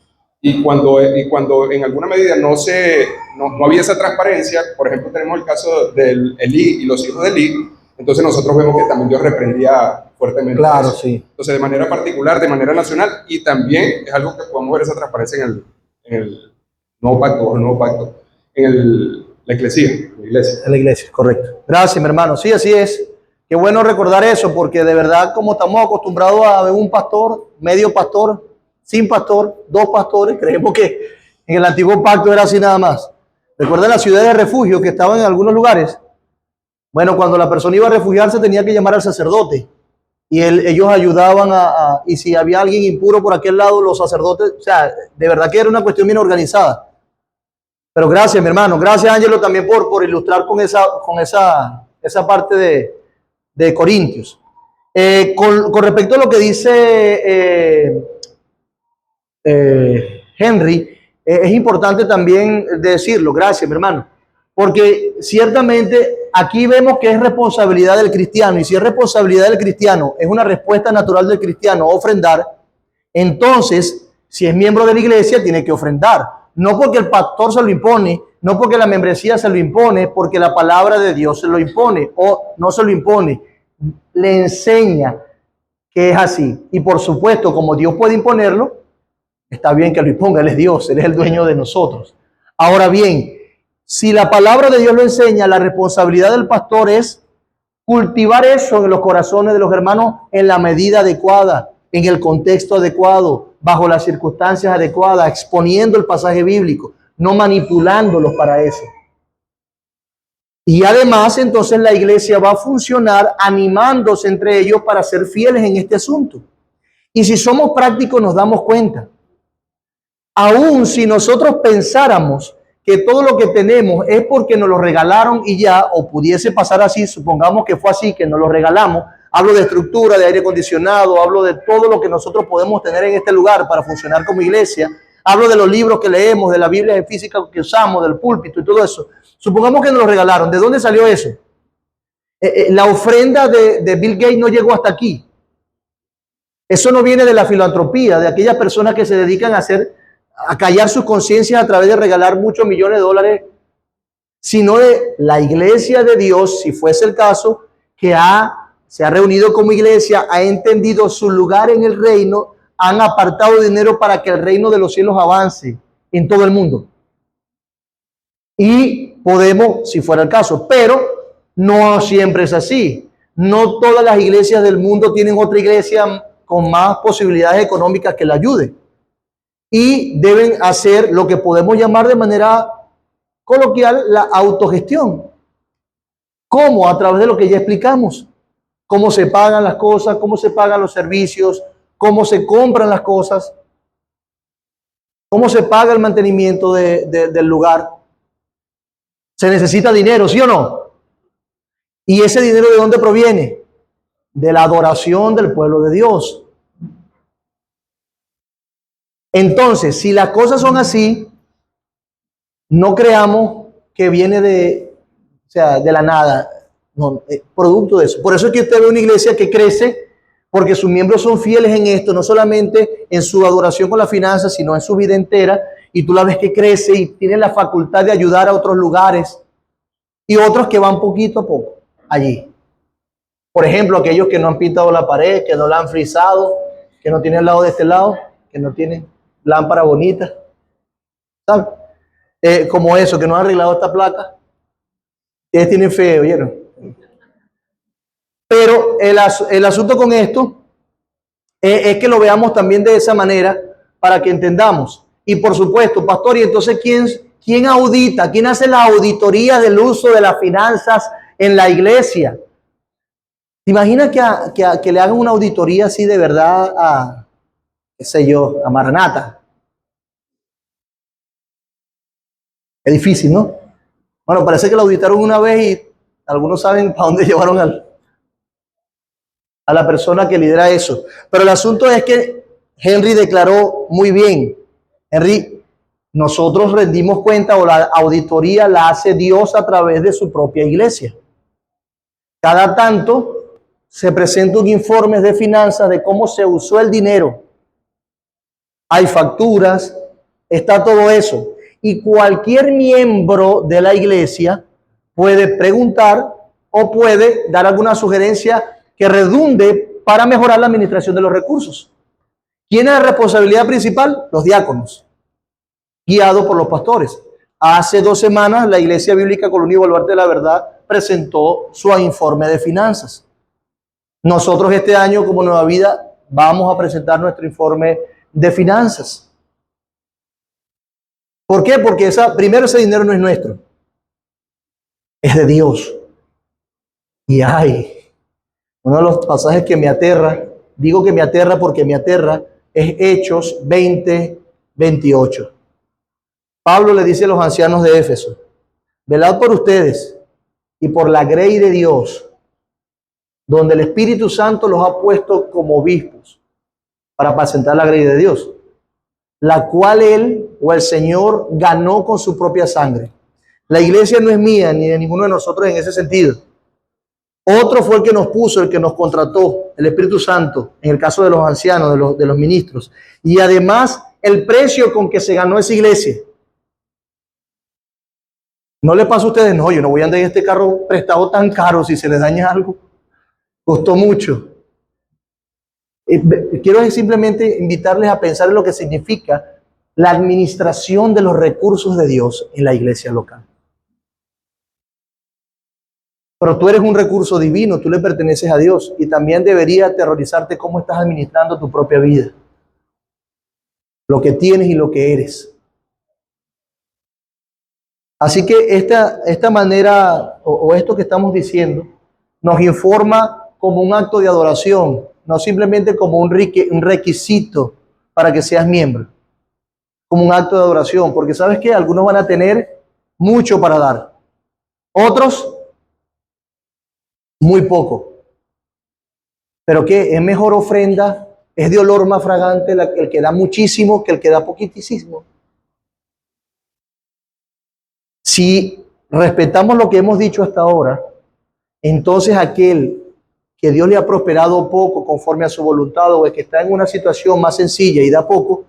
Y cuando en alguna medida no había esa transparencia, por ejemplo, tenemos el caso de Elí y los hijos de Elí, entonces nosotros vemos que también Dios reprendía fuertemente. Claro, eso. sí. Entonces, de manera particular, de manera nacional, y también es algo que podemos ver esa transparencia en el nuevo pacto, en la iglesia. En la iglesia, correcto. Gracias, mi hermano. Sí, así es. Qué bueno recordar eso, porque de verdad, como estamos acostumbrados a ver un pastor, medio pastor, sin pastor, 2 pastores, creemos que en el antiguo pacto era así nada más. ¿Recuerdan la ciudad de refugio que estaban en algunos lugares? Bueno, cuando la persona iba a refugiarse tenía que llamar al sacerdote y ellos ayudaban y si había alguien impuro por aquel lado, los sacerdotes, o sea, de verdad que era una cuestión bien organizada. Pero gracias, mi hermano, gracias, Ángelo, también por ilustrar con esa parte de Corintios. Con respecto a lo que dice Henry, es importante también decirlo, gracias, mi hermano, porque ciertamente aquí vemos que es responsabilidad del cristiano, y si es responsabilidad del cristiano, es una respuesta natural del cristiano ofrendar, entonces, si es miembro de la iglesia, tiene que ofrendar, no porque el pastor se lo impone, no porque la membresía se lo impone, porque la palabra de Dios se lo impone, o no se lo impone, le enseña que es así, y por supuesto, como Dios puede imponerlo, está bien que lo imponga, Él es Dios, Él es el dueño de nosotros. Ahora bien, si la palabra de Dios lo enseña, la responsabilidad del pastor es cultivar eso en los corazones de los hermanos en la medida adecuada, en el contexto adecuado, bajo las circunstancias adecuadas, exponiendo el pasaje bíblico, no manipulándolos para eso. Y además, entonces la iglesia va a funcionar animándose entre ellos para ser fieles en este asunto. Y si somos prácticos, nos damos cuenta Aún si nosotros pensáramos que todo lo que tenemos es porque nos lo regalaron y ya, o pudiese pasar así, supongamos que fue así, que nos lo regalamos. Hablo de estructura, de aire acondicionado, hablo de todo lo que nosotros podemos tener en este lugar para funcionar como iglesia. Hablo de los libros que leemos, de la Biblia física que usamos, del púlpito y todo eso. Supongamos que nos lo regalaron. ¿De dónde salió eso? La ofrenda de Bill Gates no llegó hasta aquí. Eso no viene de la filantropía, de aquellas personas que se dedican a callar sus conciencias a través de regalar muchos millones de dólares, sino de la iglesia de Dios, si fuese el caso, que se ha reunido como iglesia, ha entendido su lugar en el reino, han apartado dinero para que el reino de los cielos avance en todo el mundo. Y podemos, si fuera el caso, pero no siempre es así. No todas las iglesias del mundo tienen otra iglesia con más posibilidades económicas que la ayude. Y deben hacer lo que podemos llamar de manera coloquial la autogestión. ¿Cómo? A través de lo que ya explicamos. Cómo se pagan las cosas, cómo se pagan los servicios, cómo se compran las cosas, cómo se paga el mantenimiento del lugar. Se necesita dinero, ¿sí o no? ¿Y ese dinero de dónde proviene? De la adoración del pueblo de Dios. Entonces, si las cosas son así, no creamos que viene de la nada, no, producto de eso. Por eso es que usted ve una iglesia que crece, porque sus miembros son fieles en esto, no solamente en su adoración con las finanzas, sino en su vida entera, y tú la ves que crece y tiene la facultad de ayudar a otros lugares, y otros que van poquito a poco allí. Por ejemplo, aquellos que no han pintado la pared, que no la han frisado, que no tienen el lado de este lado, que no tienen lámpara bonita, ¿sabes? Como eso, que no han arreglado esta placa. Ustedes tienen fe, ¿oyeron? Pero el asunto con esto es que lo veamos también de esa manera para que entendamos. Y por supuesto, pastor, ¿y entonces quién audita? ¿Quién hace la auditoría del uso de las finanzas en la iglesia? ¿Te imaginas que le hagan una auditoría así de verdad a, qué sé yo, a Maranata? Es difícil, ¿no? Bueno, parece que lo auditaron una vez y algunos saben para dónde llevaron a la persona que lidera eso. Pero el asunto es que Henry declaró muy bien. Henry, nosotros rendimos cuenta, o la auditoría la hace Dios a través de su propia iglesia. Cada tanto se presenta un informe de finanzas de cómo se usó el dinero. Hay facturas, está todo eso. Y cualquier miembro de la iglesia puede preguntar o puede dar alguna sugerencia que redunde para mejorar la administración de los recursos. ¿Quién es la responsabilidad principal? Los diáconos, guiados por los pastores. Hace 2 semanas la Iglesia Bíblica Colonia y Baluarte de la Verdad presentó su informe de finanzas. Nosotros este año, como Nueva Vida, vamos a presentar nuestro informe de finanzas. ¿Por qué? Porque primero ese dinero no es nuestro, es de Dios. Y uno de los pasajes que me aterra, digo que me aterra porque me aterra, es Hechos 20:28. Pablo le dice a los ancianos de Éfeso: velad por ustedes y por la grey de Dios, donde el Espíritu Santo los ha puesto como obispos para apacentar la grey de Dios, la cual él o el Señor ganó con su propia sangre. La iglesia no es mía ni de ninguno de nosotros en ese sentido. Otro fue el que nos puso, el que nos contrató, el Espíritu Santo, en el caso de los ancianos, de los ministros. Y además, el precio con que se ganó esa iglesia. ¿No le pasa a ustedes? No, yo no voy a andar en este carro prestado tan caro si se les daña algo. Costó mucho. Quiero simplemente invitarles a pensar en lo que significa la administración de los recursos de Dios en la iglesia local. Pero tú eres un recurso divino, tú le perteneces a Dios, y también debería aterrorizarte cómo estás administrando tu propia vida, lo que tienes y lo que eres. Así que esta manera o esto que estamos diciendo nos informa como un acto de adoración, no simplemente como un requisito para que seas miembro. como un acto de adoración, porque ¿sabes qué? Algunos van a tener mucho para dar, otros muy poco. Pero ¿qué? Es mejor ofrenda, es de olor más fragante el que da muchísimo que el que da poquitísimo. Si respetamos lo que hemos dicho hasta ahora, entonces aquel que Dios le ha prosperado poco conforme a su voluntad, o el que está en una situación más sencilla y da poco,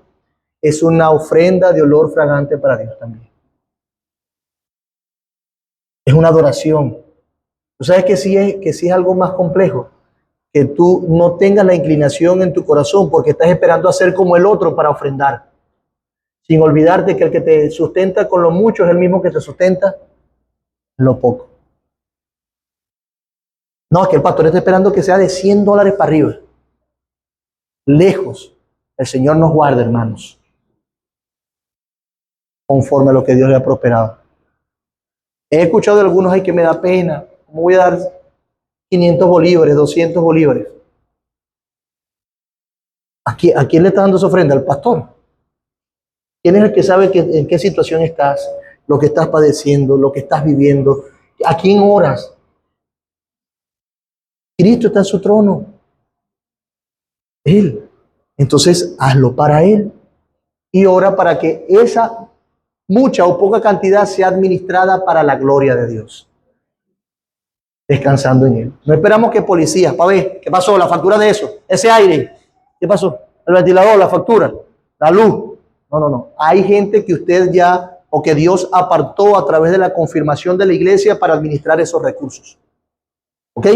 es una ofrenda de olor fragante para Dios también. Es una adoración. ¿Tú sabes que sí es algo más complejo? Que tú no tengas la inclinación en tu corazón porque estás esperando hacer como el otro para ofrendar, sin olvidarte que el que te sustenta con lo mucho es el mismo que te sustenta en lo poco. No, es que el pastor está esperando que sea de $100 para arriba. Lejos. El Señor nos guarda, hermanos, conforme a lo que Dios le ha prosperado. He escuchado de algunos, ay, que me da pena, ¿cómo voy a dar 500 bolívares, 200 bolívares? ¿A quién le está dando esa ofrenda? Al pastor. ¿Quién es el que sabe en qué situación estás, lo que estás padeciendo, lo que estás viviendo? ¿A quién oras? Cristo está en su trono. Él. Entonces, hazlo para Él. Y ora para que esa mucha o poca cantidad sea administrada para la gloria de Dios. Descansando en Él. No esperamos que policías, para ver, ¿qué pasó? La factura de eso, ese aire, ¿qué pasó? El ventilador, la factura, la luz. No. Hay gente que usted ya, o que Dios apartó a través de la confirmación de la iglesia para administrar esos recursos. ¿Ok?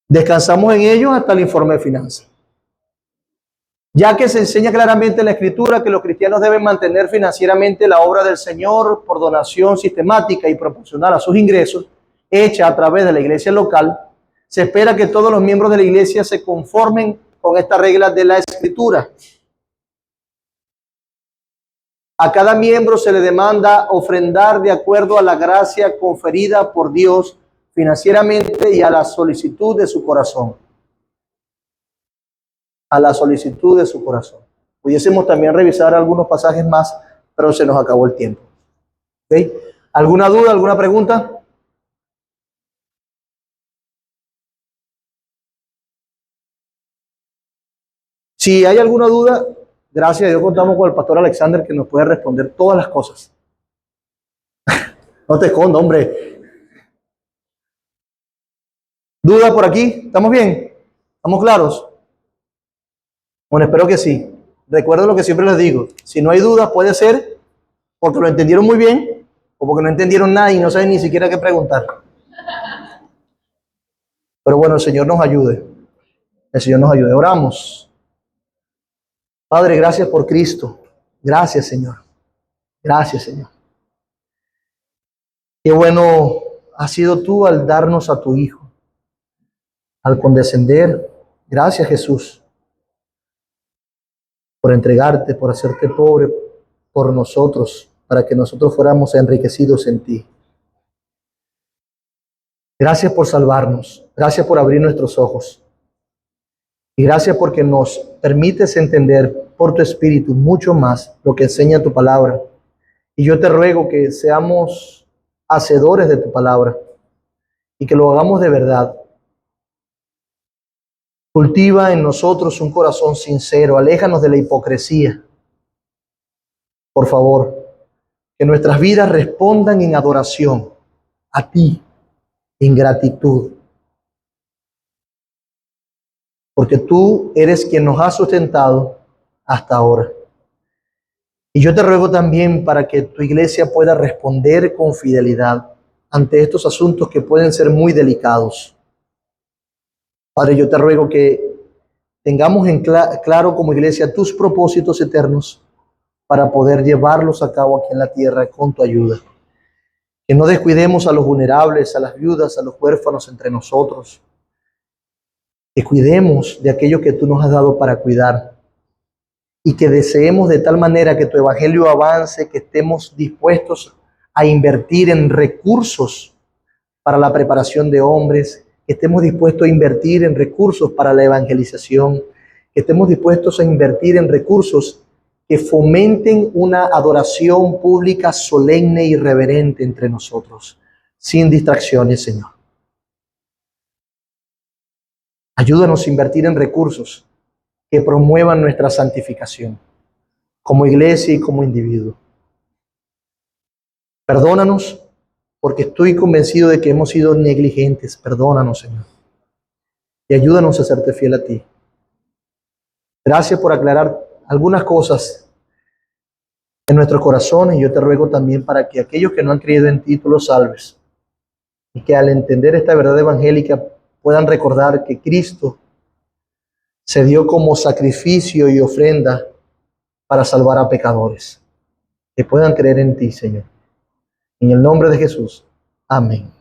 Descansamos en ellos hasta el informe de finanzas. Ya que se enseña claramente en la Escritura que los cristianos deben mantener financieramente la obra del Señor por donación sistemática y proporcional a sus ingresos, hecha a través de la iglesia local, se espera que todos los miembros de la iglesia se conformen con estas reglas de la Escritura. A cada miembro se le demanda ofrendar de acuerdo a la gracia conferida por Dios financieramente y a la solicitud de su corazón. A la solicitud de su corazón. Pudiésemos también revisar algunos pasajes más, pero se nos acabó el tiempo. ¿Okay? ¿Alguna duda, alguna pregunta? Si hay alguna duda, gracias a Dios contamos con el pastor Alexander que nos puede responder todas las cosas. No te escondas, hombre. ¿Duda por aquí? ¿Estamos bien? ¿Estamos claros? Bueno, espero que sí. Recuerden lo que siempre les digo. Si no hay dudas, puede ser porque lo entendieron muy bien o porque no entendieron nada y no saben ni siquiera qué preguntar. Pero bueno, el Señor nos ayude. El Señor nos ayude. Oramos. Padre, gracias por Cristo. Gracias, Señor. Gracias, Señor. Qué bueno has sido tú al darnos a tu Hijo, al condescender. Gracias, Jesús, por entregarte, por hacerte pobre por nosotros, para que nosotros fuéramos enriquecidos en ti. Gracias por salvarnos. Gracias por abrir nuestros ojos. Y gracias porque nos permites entender por tu Espíritu mucho más lo que enseña tu palabra. Y yo te ruego que seamos hacedores de tu palabra y que lo hagamos de verdad. Cultiva en nosotros un corazón sincero. Aléjanos de la hipocresía. Por favor, que nuestras vidas respondan en adoración a ti, en gratitud. Porque tú eres quien nos ha sustentado hasta ahora. Y yo te ruego también para que tu iglesia pueda responder con fidelidad ante estos asuntos que pueden ser muy delicados. Padre, yo te ruego que tengamos en claro como iglesia tus propósitos eternos para poder llevarlos a cabo aquí en la tierra con tu ayuda. Que no descuidemos a los vulnerables, a las viudas, a los huérfanos entre nosotros. Que cuidemos de aquello que tú nos has dado para cuidar. Y que deseemos de tal manera que tu evangelio avance, que estemos dispuestos a invertir en recursos para la preparación de hombres, que estemos dispuestos a invertir en recursos para la evangelización, que estemos dispuestos a invertir en recursos que fomenten una adoración pública solemne y reverente entre nosotros, sin distracciones, Señor. Ayúdanos a invertir en recursos que promuevan nuestra santificación, como iglesia y como individuo. Perdónanos, porque estoy convencido de que hemos sido negligentes. Perdónanos, Señor. Y ayúdanos a serte fiel a ti. Gracias por aclarar algunas cosas en nuestros corazones. Y yo te ruego también para que aquellos que no han creído en ti, tú los salves. Y que al entender esta verdad evangélica puedan recordar que Cristo se dio como sacrificio y ofrenda para salvar a pecadores. Que puedan creer en ti, Señor. En el nombre de Jesús. Amén.